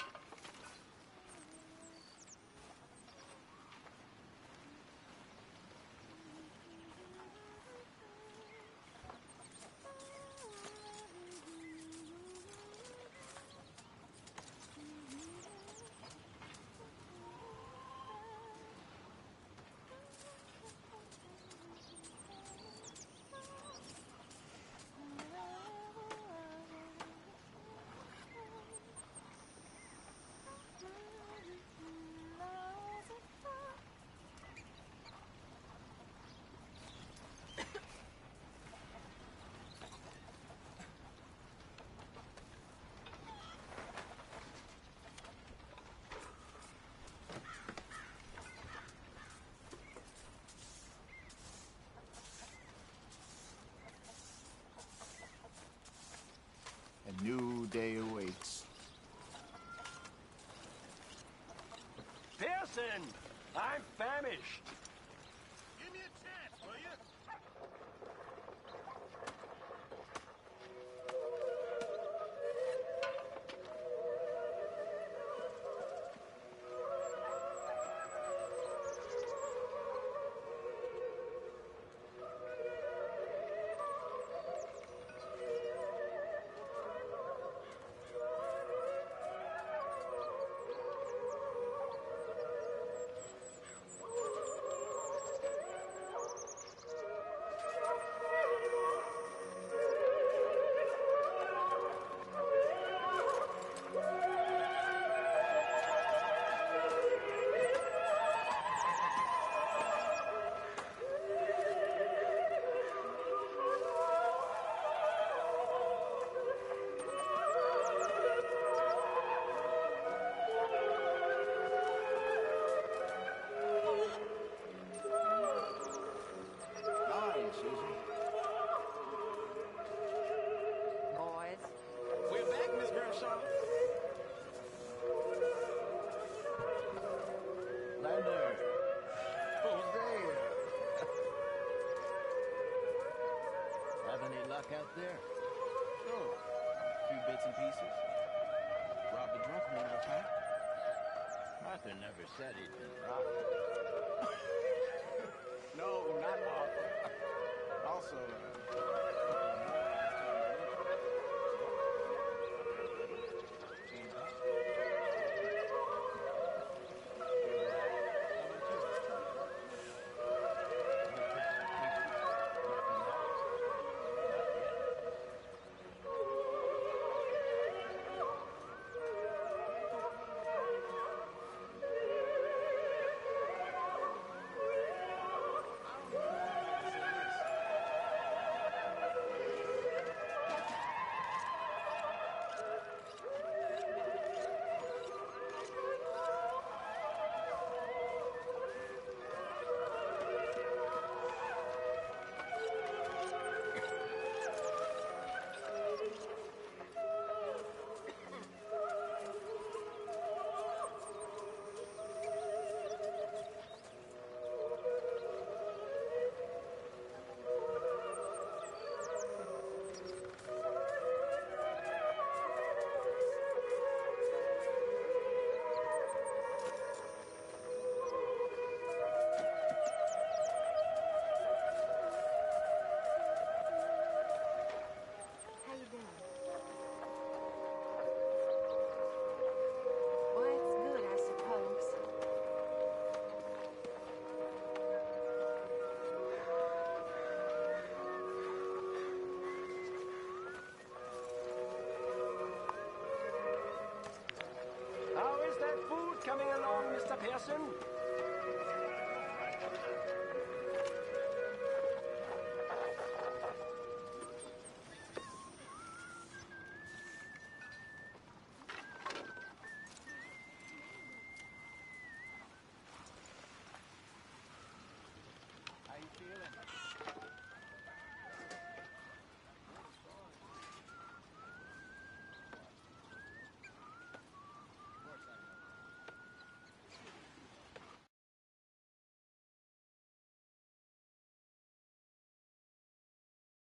A new day awaits. Pearson! I'm famished. Give me a chance, will you? Out there? Sure. A few bits and pieces. Robbed a drunk one of a pack. Arthur never said he'd been